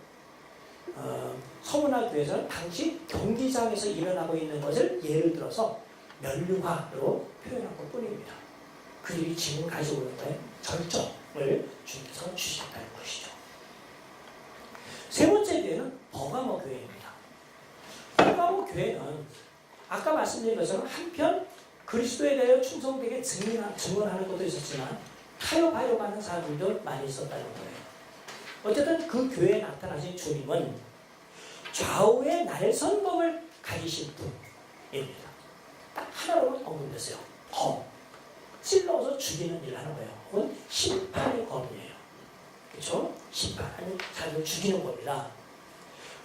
서문화 교회에서는 당시 경기장에서 일어나고 있는 것을 예를 들어서 면류관으로 표현한 것 뿐입니다. 그들이 지금 가지고 있는 거에 절정을 주님께서 주셨다는 것이죠. 세 번째 교회는 버가모 교회입니다. 버가모 교회는 아까 말씀드린 것처럼 한편 그리스도에 대하여 충성되게 증언하는 것도 있었지만 타협하려 하는 사람들도 많이 있었다는 거예요. 어쨌든 그 교회에 나타나신 주님은 좌우의 날선검을 가지신 분입니다. 딱 하나로 언급됐어요. 검. 찔러서 죽이는 일을 하는 거예요. 그건 심판의 검이에요. 그렇죠? 심판. 아니, 사람을 죽이는 겁니다.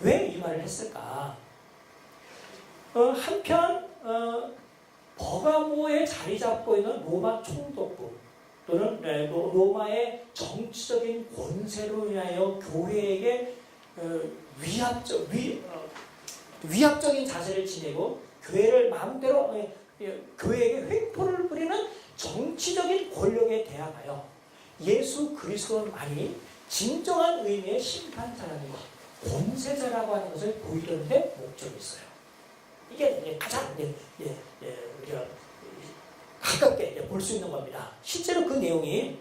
왜 이 말을 했을까? 한편 버가모에 자리 잡고 있는 로마 총독부 또는 로마의 정치적인 권세로 인하여 교회에게 위압적인 자세를 지니고 교회를 마음대로 교회에게 횡포를 부리는 정치적인 권력에 대항하여 예수 그리스도만이 진정한 의미의 심판자라는 것, 권세자라고 하는 것을 보이는 데 목적이 있어요. 이게 가장 우리가 가깝게 볼 수 있는 겁니다. 실제로 그 내용이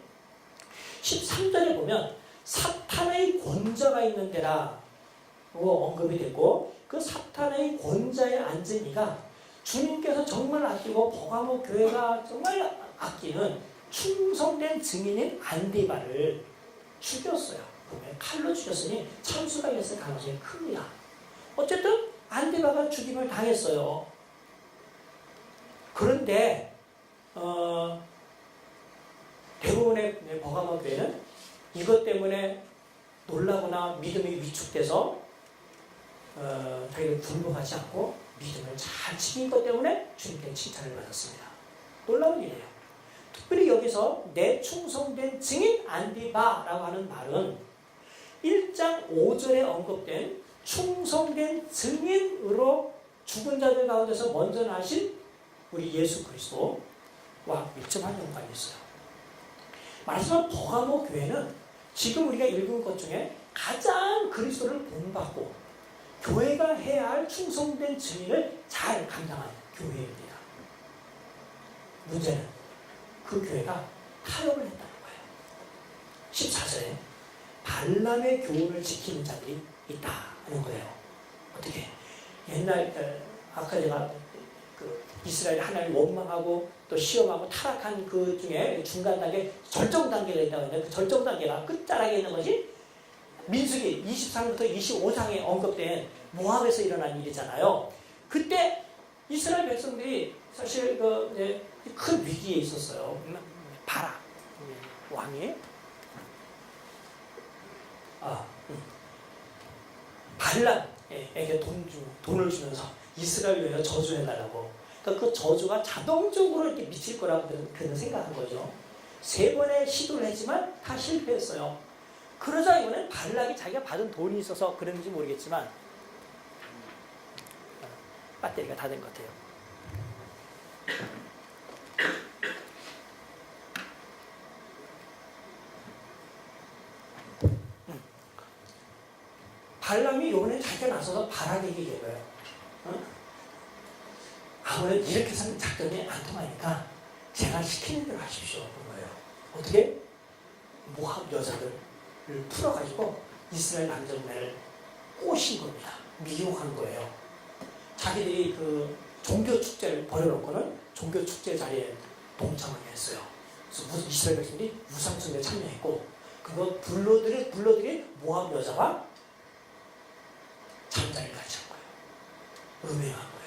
13절에 보면 사탄의 권자가 있는 데라고 언급이 됐고 그 사탄의 권자에 앉은 이가 주님께서 정말 아끼고 버가모 교회가 정말 아끼는 충성된 증인인 안디바를 죽였어요. 칼로 죽였으니 참수가 있을 가능성이 큽니다. 어쨌든 안디바가 죽임을 당했어요. 그런데 대부분의 버가모 교회는 이것 때문에 놀라거나 믿음이 위축돼서 자기를 굴복하지 않고 믿음을 잘 지킨 것 때문에 주님께 칭찬을 받았습니다. 놀라운 일이에요. 특별히 여기서 내 충성된 증인 안디바라고 하는 말은 1장 5절에 언급된 충성된 증인으로 죽은 자들 가운데서 먼저 나신 우리 예수 그리스도와 밀접한 연관이 있어요. 말하자면 버가모 교회는 지금 우리가 읽은 것 중에 가장 그리스도를 본받고 교회가 해야 할 충성된 증인을 잘 감당한 교회입니다. 문제는 그 교회가 타협을 했다는 거예요. 14절에 발람의 교훈을 지키는 자들이 있다는 거예요. 어떻게? 옛날 아까 제가 그 이스라엘 하나님 원망하고 또 시험하고 타락한 그 중에 중간 단계 절정 단계가 있다고 했는데 그 절정 단계가 끝자락에 있는 것이 민수기 23부터 25장에 언급된 모압에서 일어난 일이잖아요. 그때 이스라엘 백성들이 사실 큰 위기에 있었어요. 바락 왕이 발람에게 돈을 주면서 이스라엘 위해 저주해달라고. 그러니까 그 저주가 자동적으로 이렇게 미칠 거라고 그는 생각한 거죠. 3번의 시도를 했지만 다 실패했어요. 그러자 이번엔 발락이 자기가 받은 돈이 있어서 그랬는지 모르겠지만 배터리가 다 된 것 같아요. 발람이 이번에 자기가 나서서 발락에게 얘기해요. 아무래도 이렇게 하면 작전이 안 통하니까 제가 시키는 대로 하십시오. 그런 거예요. 어떻게? 모압 여자들을 풀어가지고 이스라엘 남자분을 꼬신 겁니다. 미혹한 거예요. 자기들이 그 종교 축제를 벌여놓고는 종교 축제 자리에 동참하게 했어요. 그래서 무슨 이스라엘 백성들이 유상숭배에 참여했고 그거 불러들인 모압 여자와 잠자리를 같이 한 거예요. 음행한 거예요.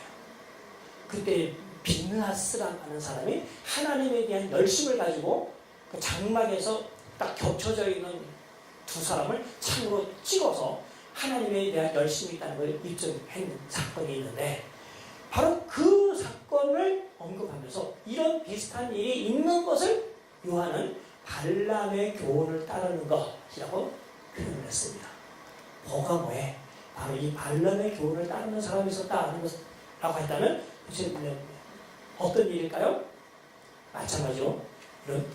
그때 비느하스라고 하는 사람이 하나님에 대한 열심을 가지고 그 장막에서 딱 겹쳐져 있는 두 사람을 창으로 찍어서 하나님에 대한 열심이 있다는 걸 입증한 사건이 있는데 바로 그 사건을 언급하면서 이런 비슷한 일이 있는 것을 요한은 발람의 교훈을 따르는 것이라고 표현을 했습니다. 버가모에 바로 이 발람의 교훈을 따르는 사람이 있었다는 것이라고 했다면 어떤 일일까요? 마찬가지로 이런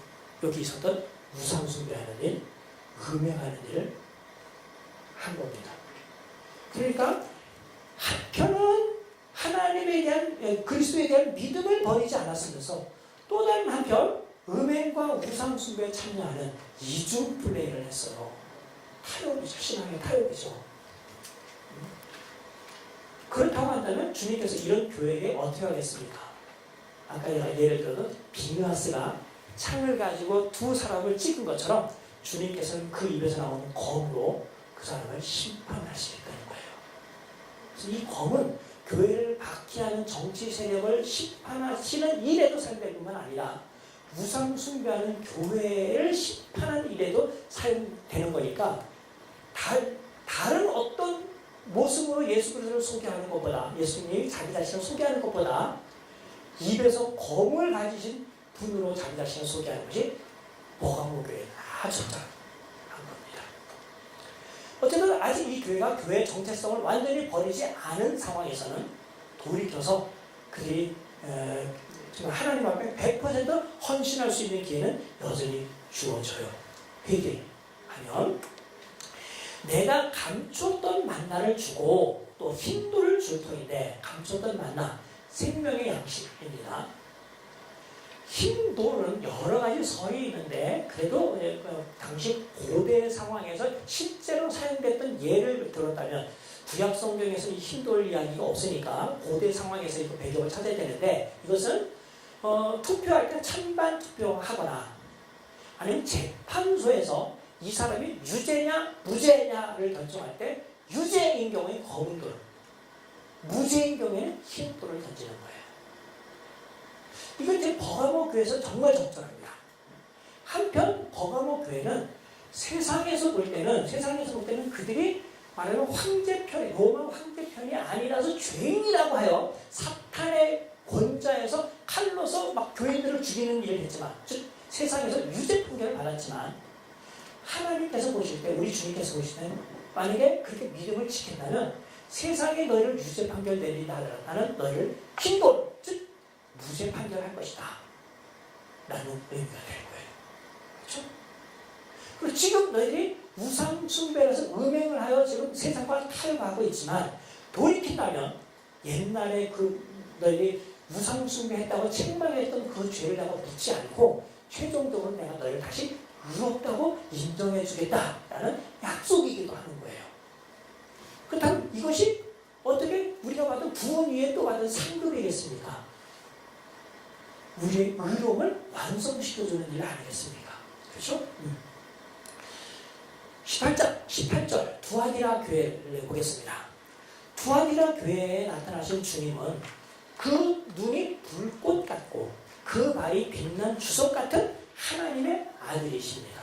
여기 있었던 우상숭배하는 일, 음행하는 일을 한 겁니다. 그러니까 한편은 하나님에 대한 그리스도에 대한 믿음을 버리지 않았으면서 또 다른 한편 음행과 우상숭배에 참여하는 이중 플레이를 했어요. 타협이죠. 신앙의 타협이죠. 그렇다고 한다면 주님께서 이런 교회에 어떻게 하겠습니까? 아까 제가 예를 들어서 비느하스가 창을 가지고 두 사람을 찍은 것처럼 주님께서는 그 입에서 나오는 검으로 그 사람을 심판하시겠다는 거예요. 그래서 이 검은 교회를 박해하는 정치 세력을 심판하시는 일에도 사용될 뿐만 아니라 우상 숭배하는 교회를 심판하는 일에도 사용되는 거니까 다른 어떤 모습으로 예수 그리스도를 소개하는 것보다 예수님이 자기 자신을 소개하는 것보다 입에서 검을 가지신 분으로 자기 자신을 소개하는 것이 버가모 교회에 아주 적절한 겁니다. 어쨌든 아직 이 교회가 교회의 정체성을 완전히 버리지 않은 상황에서는 돌이켜서 그들이 정말 하나님 앞에 100% 헌신할 수 있는 기회는 여전히 주어져요. 회개하면 내가 감췄던 만나를 주고 또 힘도를 줄 터인데 감췄던 만나 생명의 양식입니다. 힘도는 여러 가지 설이 있는데 그래도 당시 고대 상황에서 실제로 사용됐던 예를 들었다면 구약 성경에서 이 힘도를 이야기가 없으니까 고대 상황에서 이 배경을 찾아야 되는데 이것은 투표할 때 찬반 투표하거나 아니면 재판소에서 이 사람이 유죄냐 무죄냐를 결정할 때 유죄인 경우에 검은 돌, 무죄인 경우에는 흰 돌을 던지는 거예요. 이건 이제 버가모 교회에서 정말 적절합니다. 한편 버가모 교회는 세상에서 볼 때는 그들이 말하는 황제편, 로마 황제편이 아니라서 죄인이라고 하여 사탄의 권좌에서 칼로서 막 교인들을 죽이는 일을 했지만, 즉 세상에서 유죄 판결을 받았지만, 하나님께서 보실 때, 우리 주님께서 보실 때 만약에 그렇게 믿음을 지킨다면 세상에 너희를 유죄 판결 내린다 하더라도 나는 너희를 흰돌, 즉 무죄 판결할 것이다 라는 의미가 될 거예요. 그렇죠? 그리고 지금 너희들이 우상 숭배에서 음행을 하여 지금 세상과 타협하고 있지만, 돌이킨다면 옛날에 그 너희들이 우상 숭배했다고 책망했던 그 죄를 내가 묻지 않고 최종적으로 내가 너희를 다시 의롭다고 인정해 주겠다라는 약속이기도 하는 거예요. 그렇다면 이것이 어떻게 우리가 받은 구원 위에 또 받은 상급이겠습니까? 우리의 의로움을 완성시켜주는 일 아니겠습니까? 그렇죠? 18절 두아디라 교회를 보겠습니다. 두아디라 교회에 나타나신 주님은 그 눈이 불꽃 같고 그 발이 빛난 주석 같은 하나님의 아들이십니다.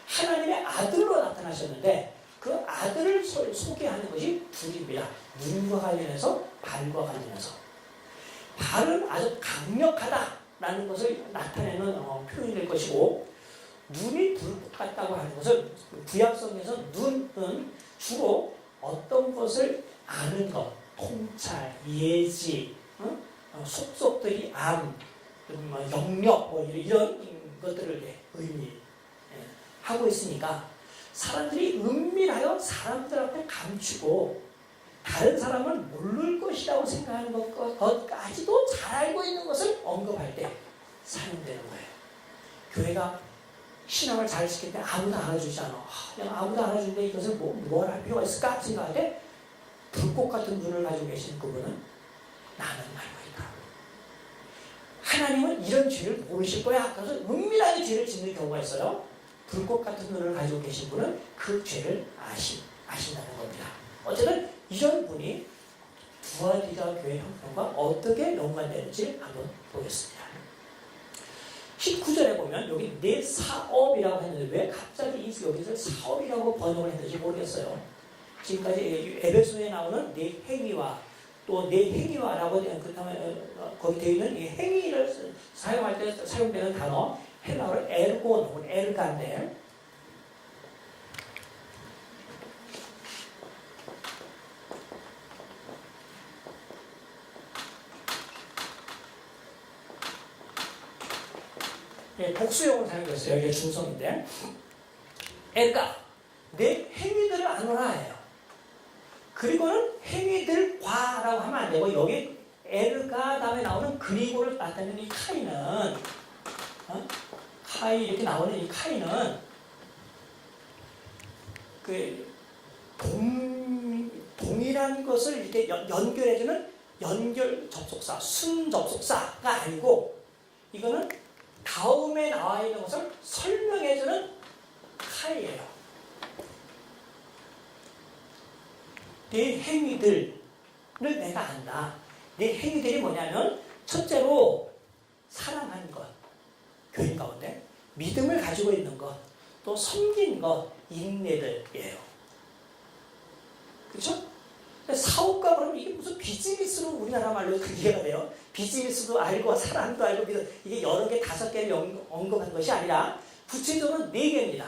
하나님의 아들로 나타나셨는데 그 아들을 소개하는 것이 둘입니다. 눈과 관련해서 발과 관련해서. 발은 아주 강력하다라는 것을 나타내는 표현이 될 것이고, 눈이 불꽃 같다고 하는 것은 구약성에서 눈은 주로 어떤 것을 아는 것, 통찰, 예지, 속속들이 암, 영역 이런 것들을 의미하고 있으니까 사람들이 은밀하여 사람들 앞에 감추고 다른 사람을 모를 것이라고 생각하는 것까지도 잘 알고 있는 것을 언급할 때 사용되는 거예요. 교회가 신앙을 잘 지킬 때 아무도 알아주지 않아. 그냥 아무도 알아주는데 이것을 뭘 할 필요가 있을까 생각할 때 불꽃 같은 눈을 가지고 계신 그분은 나는 알고 있다. 하나님은 이런 죄를 모르실 거야. 그래서 은밀하게 죄를 짓는 경우가 있어요. 불꽃 같은 눈을 가지고 계신 분은 그 죄를 아신다는 겁니다. 어쨌든 이런 분이 두아디라 교회 형편과 어떻게 연관되는지 한번 보겠습니다. 19절에 보면 여기 내 사업이라고 했는데 왜 갑자기 여기서 사업이라고 번역을 했는지 모르겠어요. 지금까지 에베소에 나오는 내 행위와 또 내 행위와라고 거기 되어 있는 이 행위를 사용할 때 사용되는 단어 헬라어로 에르곤 혹은 에르간데, 복수용을 사용했어요. 이게 중성인데, 에르가 내 행위들을 아노라 해요. 그리고는 행위들과라고 하면 안 되고 여기 에르가 다음에 나오는 그리고를 나타내는 이 카이는 카이 이렇게 나오는 이 카이는 그 동일한 것을 이렇게 연결해주는 연결 접속사, 순 접속사가 아니고 이거는 다음에 나와 있는 것을 설명해주는 카이예요. 내 행위들을 내가 안다. 내 행위들이 뭐냐면 첫째로 사랑하는 것, 교인 가운데 믿음을 가지고 있는 것, 또 섬긴 것, 인내들이에요. 그렇죠? 사업가 그러면 이게 무슨 비즈니스로 우리나라 말로 그 이해가 돼요. 비즈니스도 알고 사랑도 알고 이게 여러 개 5개를 언급한 것이 아니라 구체적으로 4개입니다.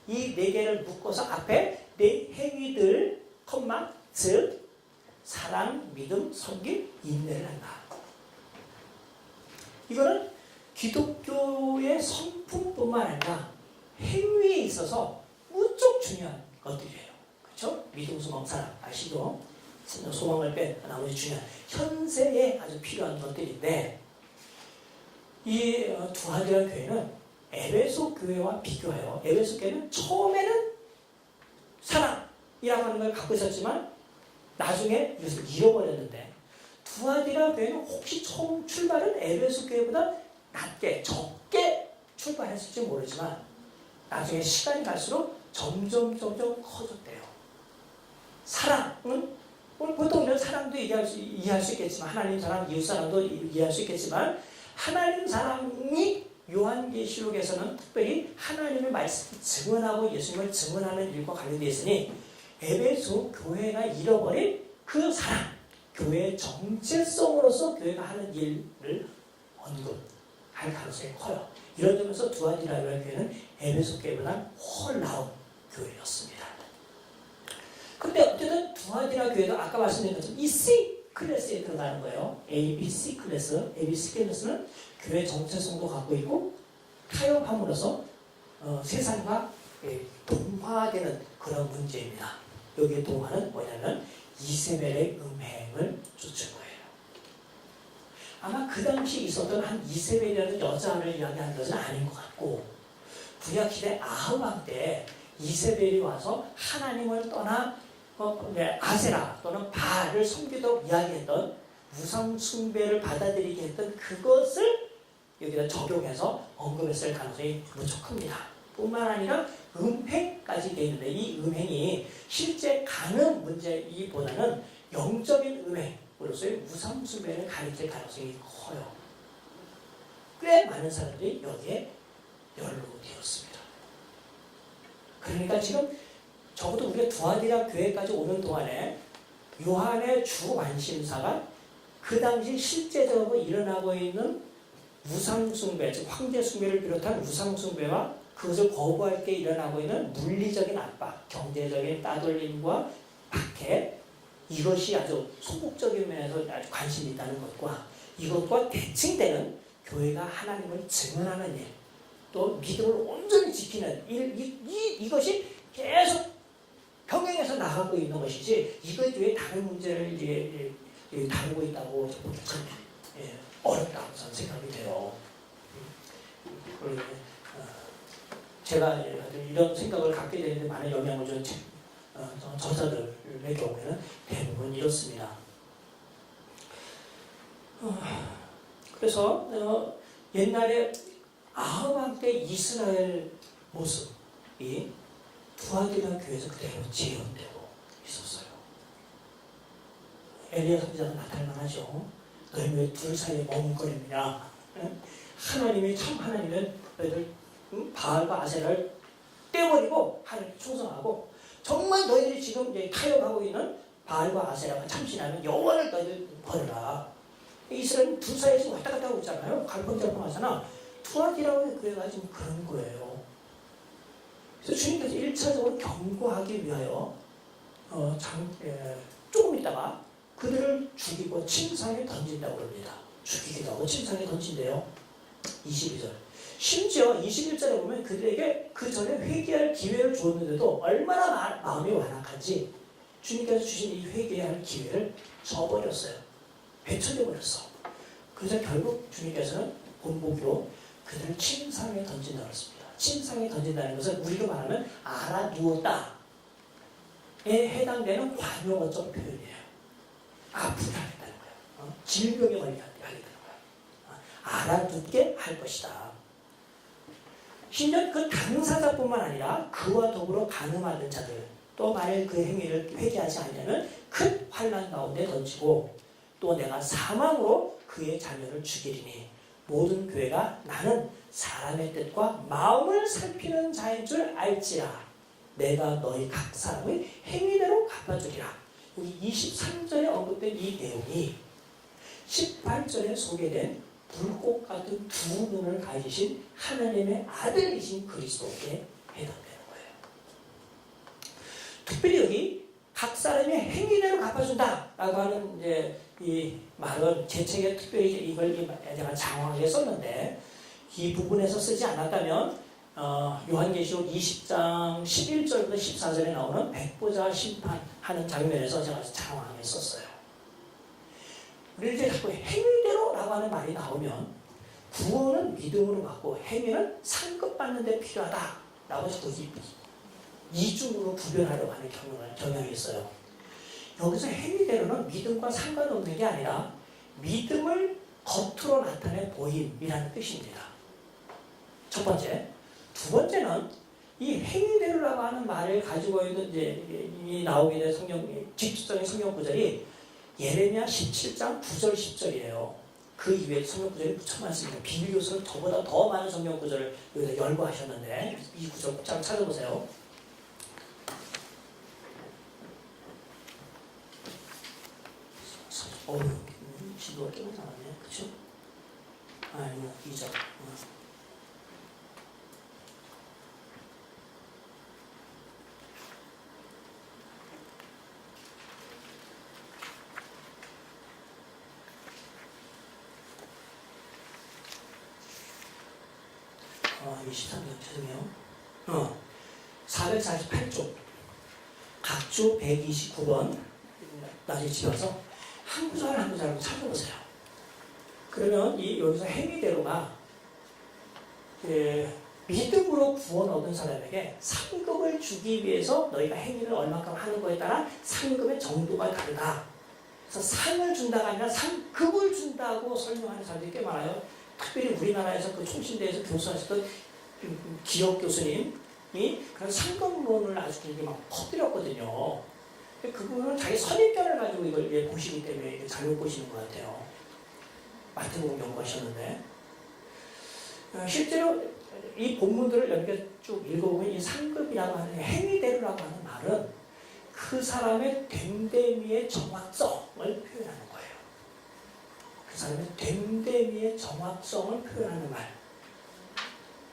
이 4개를 묶어서 앞에 내 행위들, 즉 사랑, 믿음, 섬김, 인내를 한다. 이거는 기독교의 성품뿐만 아니라 행위에 있어서 무척 중요한 것들이에요. 그렇죠? 믿음, 소망, 사랑 아시죠? 소망을 뺀 나머지 중요한 현세에 아주 필요한 것들인데, 이 두아디라 교회는 에베소 교회와 비교해요. 에베소 교회는 처음에는 사랑이라고 하는 걸 갖고 있었지만 나중에 이것을 잃어버렸는데, 두아디라 교회는 혹시 처음 출발은 에베소 교회보다 낮게 적게 출발했을지 모르지만 나중에 시간이 갈수록 점점 커졌대요. 사랑은 보통 이런 사랑도 이해할 수 있겠지만, 하나님 사랑, 이웃 사랑도 이해할 수 있겠지만, 하나님 사랑이 요한계시록에서는 특별히 하나님의 말씀을 증언하고 예수님을 증언하는 일과 관련되어 있으니 에베소 교회가 잃어버린 그 사랑, 교회의 정체성으로서 교회가 하는 일을 언급할 가능성이 커요. 이런 점에서 두아디라의 교회는 에베소 교회보다 훨 나은 교회였습니다. 근데 어쨌든 두아디라 교회도 아까 말씀드린 것처럼 이 C 클래스에 들어가는 거예요. ABC 클래스. ABC 클래스는 교회 정체성도 갖고 있고 타협함으로써 세상과 동화되는 그런 문제입니다. 여기에 동화는 뭐냐면 이세벨의 음행을 쫓은 거예요. 아마 그 당시 있었던 한 이세벨이라는 여자를 이야기하는 것은 아닌 것 같고, 구약시대 아합 왕 때 이세벨이 와서 하나님을 떠나 아세라 또는 바알을 섬기도록 이야기했던 우상 숭배를 받아들이게 했던 그것을 여기다 적용해서 언급했을 가능성이 무척 큽니다. 뿐만 아니라 음행까지 되어 있는데 이 음행이 실제 가는 문제이보다는 영적인 음행으로서의 우상 숭배를 가리킬 가능성이 커요. 꽤 많은 사람들이 여기에 연루되었습니다. 그러니까 지금 적어도 우리가 두아디라 교회까지 오는 동안에 요한의 주 관심사가 그 당시 실제적으로 일어나고 있는 우상숭배, 즉 황제숭배를 비롯한 우상숭배와 그것을 거부할 때 일어나고 있는 물리적인 압박, 경제적인 따돌림과 박해, 이것이 아주 소극적인 면에서 아주 관심이 있다는 것과 이것과 대칭되는 교회가 하나님을 증언하는 일, 또 믿음을 온전히 지키는 일, 이것이 계속 평행해서 나가고 있는 것이지 이것 외에 다른 문제를 다루고 있다고 보기 참 어렵다고 저는 생각이 돼요. 제가 이런 생각을 갖게 되는데 많은 영향을 준 저자들의 경우에는 대부분 이렇습니다. 그래서 옛날에 아합 왕 때 이스라엘 모습이 두아디라 교회에서 그대로 재현되고 있었어요. 엘리야 선지자가 나타날 만하죠. 너희 왜 둘 사이에 머뭇거립니다. 하나님이 참 하나님은 너희들 바알과 아세라를 떼버리고 하나님 충성하고 정말 너희들이 지금 타협하고 있는 바알과 아세라가 참신하면 영원을 너희들 버려라. 이스라엘은 둘 사이에서 왔다 갔다 하고 있잖아요. 갈팡질팡하잖아. 두아디라고 교회가 지금 그런 거예요. 그래서 주님께서 1차적으로 경고하기 위하여 조금 있다가 그들을 죽이고 침상에 던진다고 합니다. 죽이기도 하고 침상에 던진대요. 22절. 심지어 21절에 보면 그들에게 그 전에 회개할 기회를 주었는데도 얼마나 마음이 완악한지 주님께서 주신 이 회개할 기회를 저버렸어요. 배척해버렸어. 그래서 결국 주님께서는 본보기로 그들을 침상에 던진다고 했습니다. 침상에 던진다는 것은 우리가 말하면 알아두었다에 해당되는 관용어적 표현이에요. 아프게 하겠다는 거예요. 질병에 걸리게 하겠다는 거예요. 알아두게 할 것이다. 심지어 그 당사자뿐만 아니라 그와 더불어 간음하는 자들, 또 만일 그 행위를 회개하지 않으면 큰 환난 가운데 던지고 또 내가 사망으로 그의 자녀를 죽이리니 모든 교회가 나는 사람의 뜻과 마음을 살피는 자인 줄 알지라. 내가 너희 각 사람의 행위대로 갚아주리라. 여기 23절에 언급된 이 내용이 18절에 소개된 불꽃 같은 두 눈을 가지신 하나님의 아들이신 그리스도께 해당되는 거예요. 특별히 여기 각 사람의 행위대로 갚아준다라고 하는 이 말은 제 책에 특별히 이걸 제가 장황하게 썼는데 이 부분에서 쓰지 않았다면 요한계시록 20장 11절부터 14절에 나오는 백보자 심판하는 장면에서 제가 장황하게 썼어요. 우리 이제 자꾸 행위대로라고 하는 말이 나오면 구원은 믿음으로 받고 행위는 상급받는 데 필요하다라고 자꾸 이중으로 구별하려고 하는 경향이 있어요. 여기서 행위대로는 믿음과 상관없는 게 아니라 믿음을 겉으로 나타내 보임이라는 뜻입니다. 첫 번째. 두 번째는 이 행위대로라고 하는 말을 가지고 있는 이 나오게 된 직접적인 성경 구절이 예레미야 17장 9절 10절이에요. 그 이외에 성경 구절이 무척 많습니다. 비밀 요소는 저보다 더 많은 성경 구절을 여기다 열거하셨는데 이 구절 꼭 잘 찾아보세요. 지도가 조금 나왔네. 그쵸? 아니요, 2점. 23년, 죄송해요. 448쪽, 각주 129번, 나중에 집에 와서 한 구절 한 구절로 찾아보세요. 그러면 여기서 행위대로가 믿음으로 구원 얻은 사람에게 상급을 주기 위해서 너희가 행위를 얼마큼 하는 거에 따라 상급의 정도가 다르다. 그래서 상을 준다가 아니라 상급을 준다고 설명하는 사람들이 꽤 많아요. 특별히 우리나라에서 그 총신대에서 교수하셨던 기억 교수님이 그런 상급론을 아주 굉장히 막 퍼뜨렸거든요. 그분은 자기 선입견을 가지고 이걸 보시기 때문에 잘못 보시는 것 같아요. 마태복음 연구하셨는데 실제로 이 본문들을 이렇게 쭉 읽어보면 이 상급이라고 하는 행위대로라고 하는 말은 그 사람의 됨됨이의 정확성을 표현하는 거예요. 그 사람의 됨됨이의 정확성을 표현하는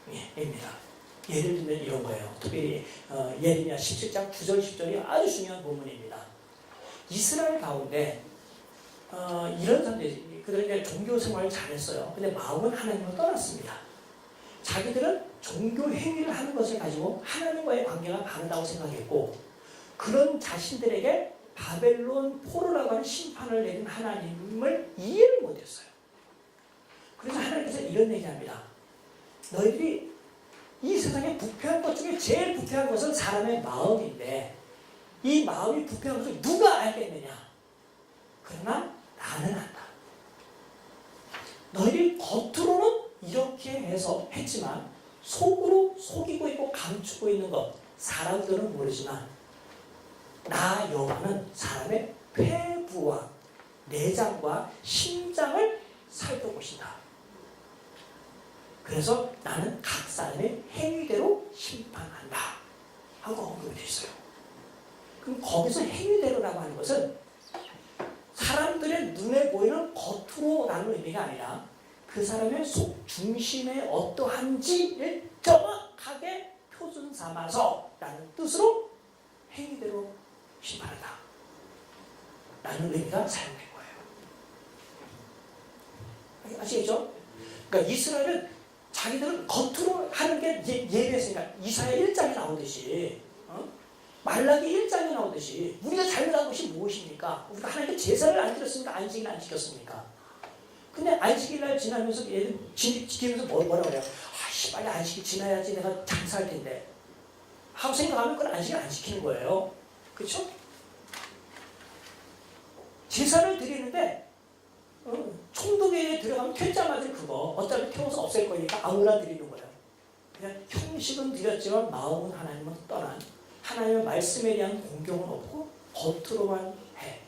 말입니다. 예를 들면 이런 거예요. 특별히 예레미야 17장 9절 10절이 아주 중요한 본문입니다. 이스라엘 가운데 이런 사람들이 그들은 이제 종교 생활을 잘했어요. 근데 마음은 하나님을 떠났습니다. 자기들은 종교 행위를 하는 것을 가지고 하나님과의 관계가 바르다고 생각했고 그런 자신들에게 바벨론 포로라고 하는 심판을 내린 하나님을 이해를 못했어요. 그래서 하나님께서 이런 얘기합니다. 너희들이 이 세상에 부패한 것 중에 제일 부패한 것은 사람의 마음인데 이 마음이 부패한 것을 누가 알겠느냐? 그러나 나는 안다. 너희들이 겉으로는 이렇게 해서 했지만 속으로 속이고 있고 감추고 있는 것 사람들은 모르지만 나 여호와는 사람의 폐부와 내장과 심장을 살펴보신다. 그래서 나는 각 사람의 행위대로 심판한다 하고 언급이 되어 있어요. 그럼 거기서 행위대로라고 하는 것은 사람들의 눈에 보이는 겉으로라는 의미가 아니라 그 사람의 속 중심에 어떠한지를 정확하게 표준 삼아서 라는 뜻으로 행위대로 심판한다 라는 의미가 사용된 거예요. 아시겠죠? 그러니까 이스라엘은 자기들은 겉으로 하는 게 예배했으니까 이사야 1장에 나오듯이 말라기 1장에 나오듯이 우리가 잘못한 것이 무엇입니까? 우리가 하나님께 제사를 안 드렸습니까? 안식일을 안 지켰습니까? 근데 안식일날 지나면서 얘들 지키면서 뭐라고 그래요? 아씨 빨리 안식일 지나야지 내가 장사할 텐데 하고 생각하면 그건 안식일 안 지키는 거예요. 그렇죠? 제사를 드리는데 총독에 들어가면 퇴짜 맞을 그거 어차피 태워서 없앨 거니까 아무나 드리는 거예요. 그냥 형식은 드렸지만 마음은 하나님은 떠난 하나님의 말씀에 대한 공경은 없고 겉으로만 해.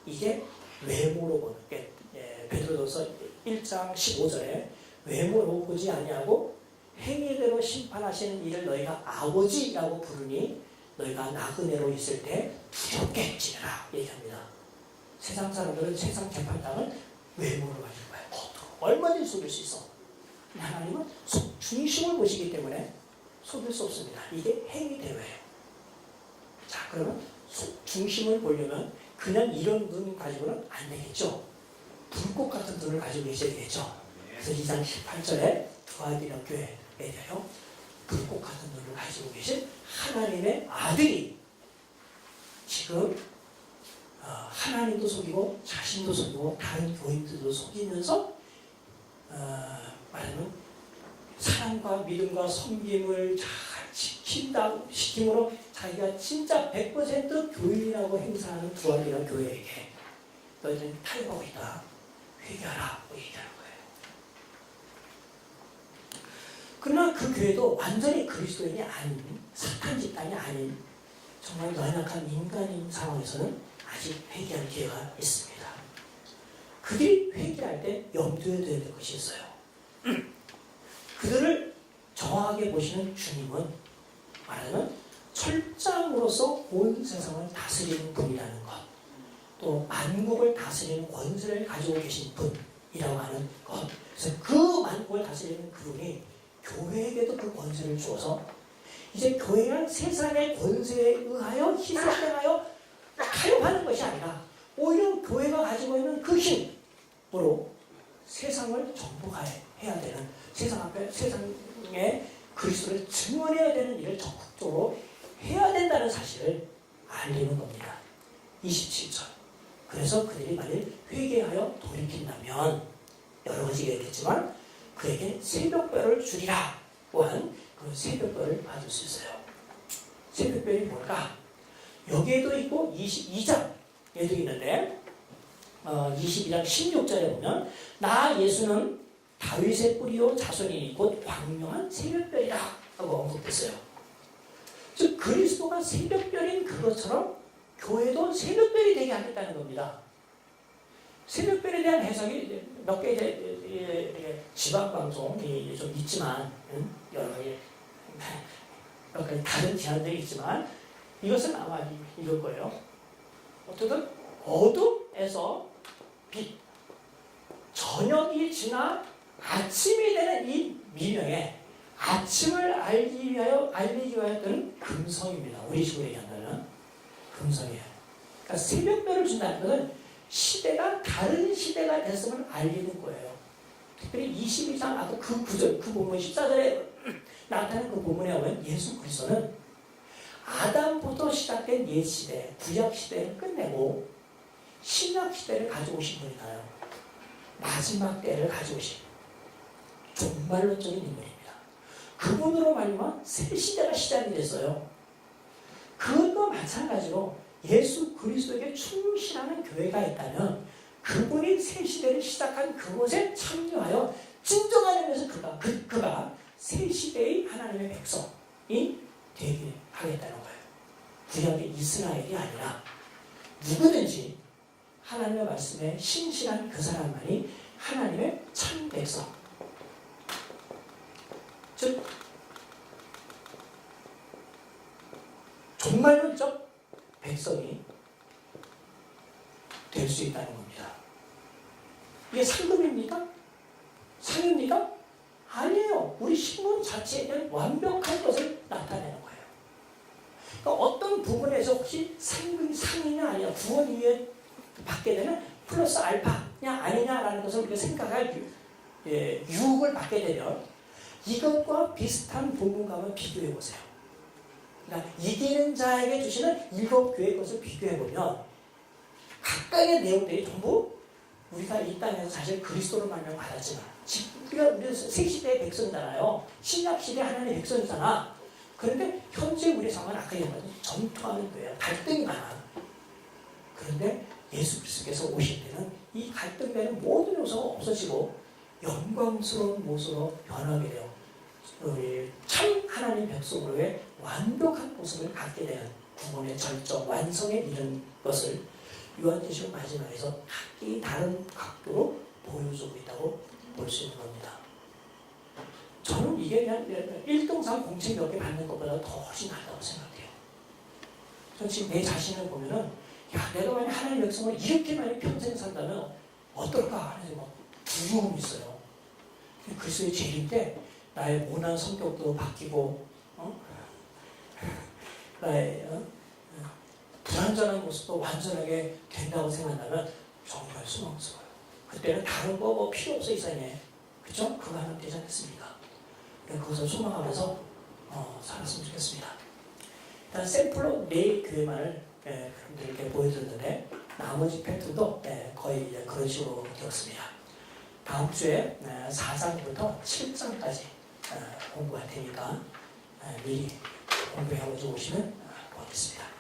이게 외모로 보는 게 베드로전서 1장 15절에 외모로 보지 아니하고 행위대로 심판하시는 이를 너희가 아버지라고 부르니 너희가 나그네로 있을 때 두렵게 지내라 얘기합니다. 세상 사람들은 세상 재판장을 외모로 가지고 봐요. 겉으로 얼마든지 속일 수 있어. 하나님은 속 중심을 보시기 때문에 속일 수 없습니다. 이게 행위대로예요. 자, 그러면 속 중심을 보려면 그냥 이런 눈 가지고는 안 되겠죠. 불꽃 같은 눈을 가지고 계셔야 되겠죠. 그래서 2장 18절에 두아디라 교회에 대하여 불꽃 같은 눈을 가지고 계신 하나님의 아들이 지금 하나님도 속이고 자신도 속이고 다른 교인들도 속이면서 말하면 사랑과 믿음과 섬김을 잘 시킴으로 자기가 진짜 100% 교인이라고 행사하는 두아디라 교회에게 너희들은 탈거하고 있다. 회개하라. 얘기하는 거예요. 그러나 그 교회도 완전히 그리스도인이 아닌 사탄 집단이 아닌 정말 연약한 인간인 상황에서는 아직 회개할 기회가 있습니다. 그들이 회개할 때 염두에 둬야 될 것이 있어요. 그들을 정확하게 보시는 주님은 말하자면 철장으로서 온 세상을 다스리는 분이라는 것. 또 만국을 다스리는 권세를 가지고 계신 분이라고 하는 것. 그래서 그 만국을 다스리는 그분이 교회에게도 그 권세를 주어서 이제 교회는 세상의 권세에 의하여 희생당하여 타협하는 것이 아니라 오히려 교회가 가지고 있는 그 힘으로 세상을 정복해야 되는, 세상 앞에 세상에 그리스도를 증언해야 되는 일을 적극적으로 해야 된다는 사실을 알리는 겁니다. 27절. 그래서 그들이 만일 회개하여 돌이킨다면 여러 가지 얘기했지만 그에게 새벽별을 주리라 또한 그 새벽별을 받을 수 있어요. 새벽별이 뭘까? 여기에도 있고 22장에도 있는데 22장 16절에 보면 나 예수는 다윗의 뿌리요 자손이니 곧 광명한 새벽별이라 하고 언급했어요. 즉 그리스도가 새벽별인 그것처럼 교회도 새벽별이 되게 하겠다는 겁니다. 새벽별에 대한 해석이 몇 개 이제 지방방송이 좀 있지만 여러 가지 몇 가지 다른 제안들이 있지만 이것은 아마 이럴 거예요. 어쨌든 어둠에서 빛, 저녁이 지나 아침이 되는 이 미명에 아침을 알리기 위하여 든 금성입니다. 우리 식으로 얘기한다면 금성이에요. 그러니까 새벽별을 준다는 것은 시대가 다른 시대가 됐음을 알리는 거예요. 특별히 22장 아까 그 구절, 그 본문 14절에 나타나는 그 본문에 오면 예수 그리스도는 아담부터 시작된 옛 시대, 구약 시대를 끝내고 신약 시대를 가져오신 분이나요. 마지막 때를 가져오신 종말론적인 인물입니다. 그분으로 말미암아 새 시대가 시작이 됐어요. 그것과 마찬가지로 예수 그리스도에게 충실하는 교회가 있다면 그분이 새 시대를 시작한 그곳에 참여하여 진정한 의미에서 그가 새 시대의 하나님의 백성이 되게 하겠다는 거예요. 구약의 이스라엘이 아니라 누구든지 하나님의 말씀에 신실한 그 사람만이 하나님의 참 백성, 즉 종말론적 백성이 될 수 있다는 겁니다. 이게 상급입니까? 상입니까? 아니에요. 우리 신분 자체에 대한 완벽한 것을 나타내는 거예요. 그러니까 어떤 부분에서 혹시 상이냐 아니냐, 구원 이후에 받게 되는 플러스 알파냐 아니냐라는 것을 우리가 생각할 유혹을 받게 되면 이것과 비슷한 부분과 한번 비교해 보세요. 그러니까 이기는 자에게 주시는 7교회 것을 비교해 보면 각각의 내용들이 전부 우리가 이 땅에서 사실 그리스도를 만나 받았지만 우리가 새 시대의 백성이잖아요. 신약 시대 하나님의 백성이잖아. 그런데 현재 우리 상황은 아까 얘기한 전투하는 교회야. 갈등이 많아. 그런데 예수 그리스도께서 오실 때는 이 갈등되는 모든 요소가 없어지고 영광스러운 모습으로 변하게 돼요. 우리 참 하나님 백성으로의 완벽한 모습을 갖게 되는 구원의 절정, 완성에 이른 것을 요한계시록 마지막에서 각기 다른 각도로 보여주고 있다고 볼 수 있는 겁니다. 저는 이게 그냥 1등상 공책 몇 개 받는 것보다 더 훨씬 낫다고 생각해요. 전 지금 내 자신을 보면은 야, 내가 만약 하나님의 백성을 이렇게 많이 평생 산다면 어떨까 하는 두려움이 있어요. 그리스도의 재림 때 나의 모난 성격도 바뀌고 나의 불완전한 모습도 완전하게 된다고 생각한다면 정말 수망스러워요. 그때는 다른 거 필요 없어 이상해. 그죠? 그거 하면 되지 않겠습니까? 그것을 소망하면서 살았으면 좋겠습니다. 일단 샘플로 4교회만을 여러분들께 보여드렸는데 나머지 팩트도 거의 이제 그런 식으로 되었습니다. 다음 주에 4장부터 7장까지 공부할 테니까 미리 공부해가지고 오시면 고맙겠습니다.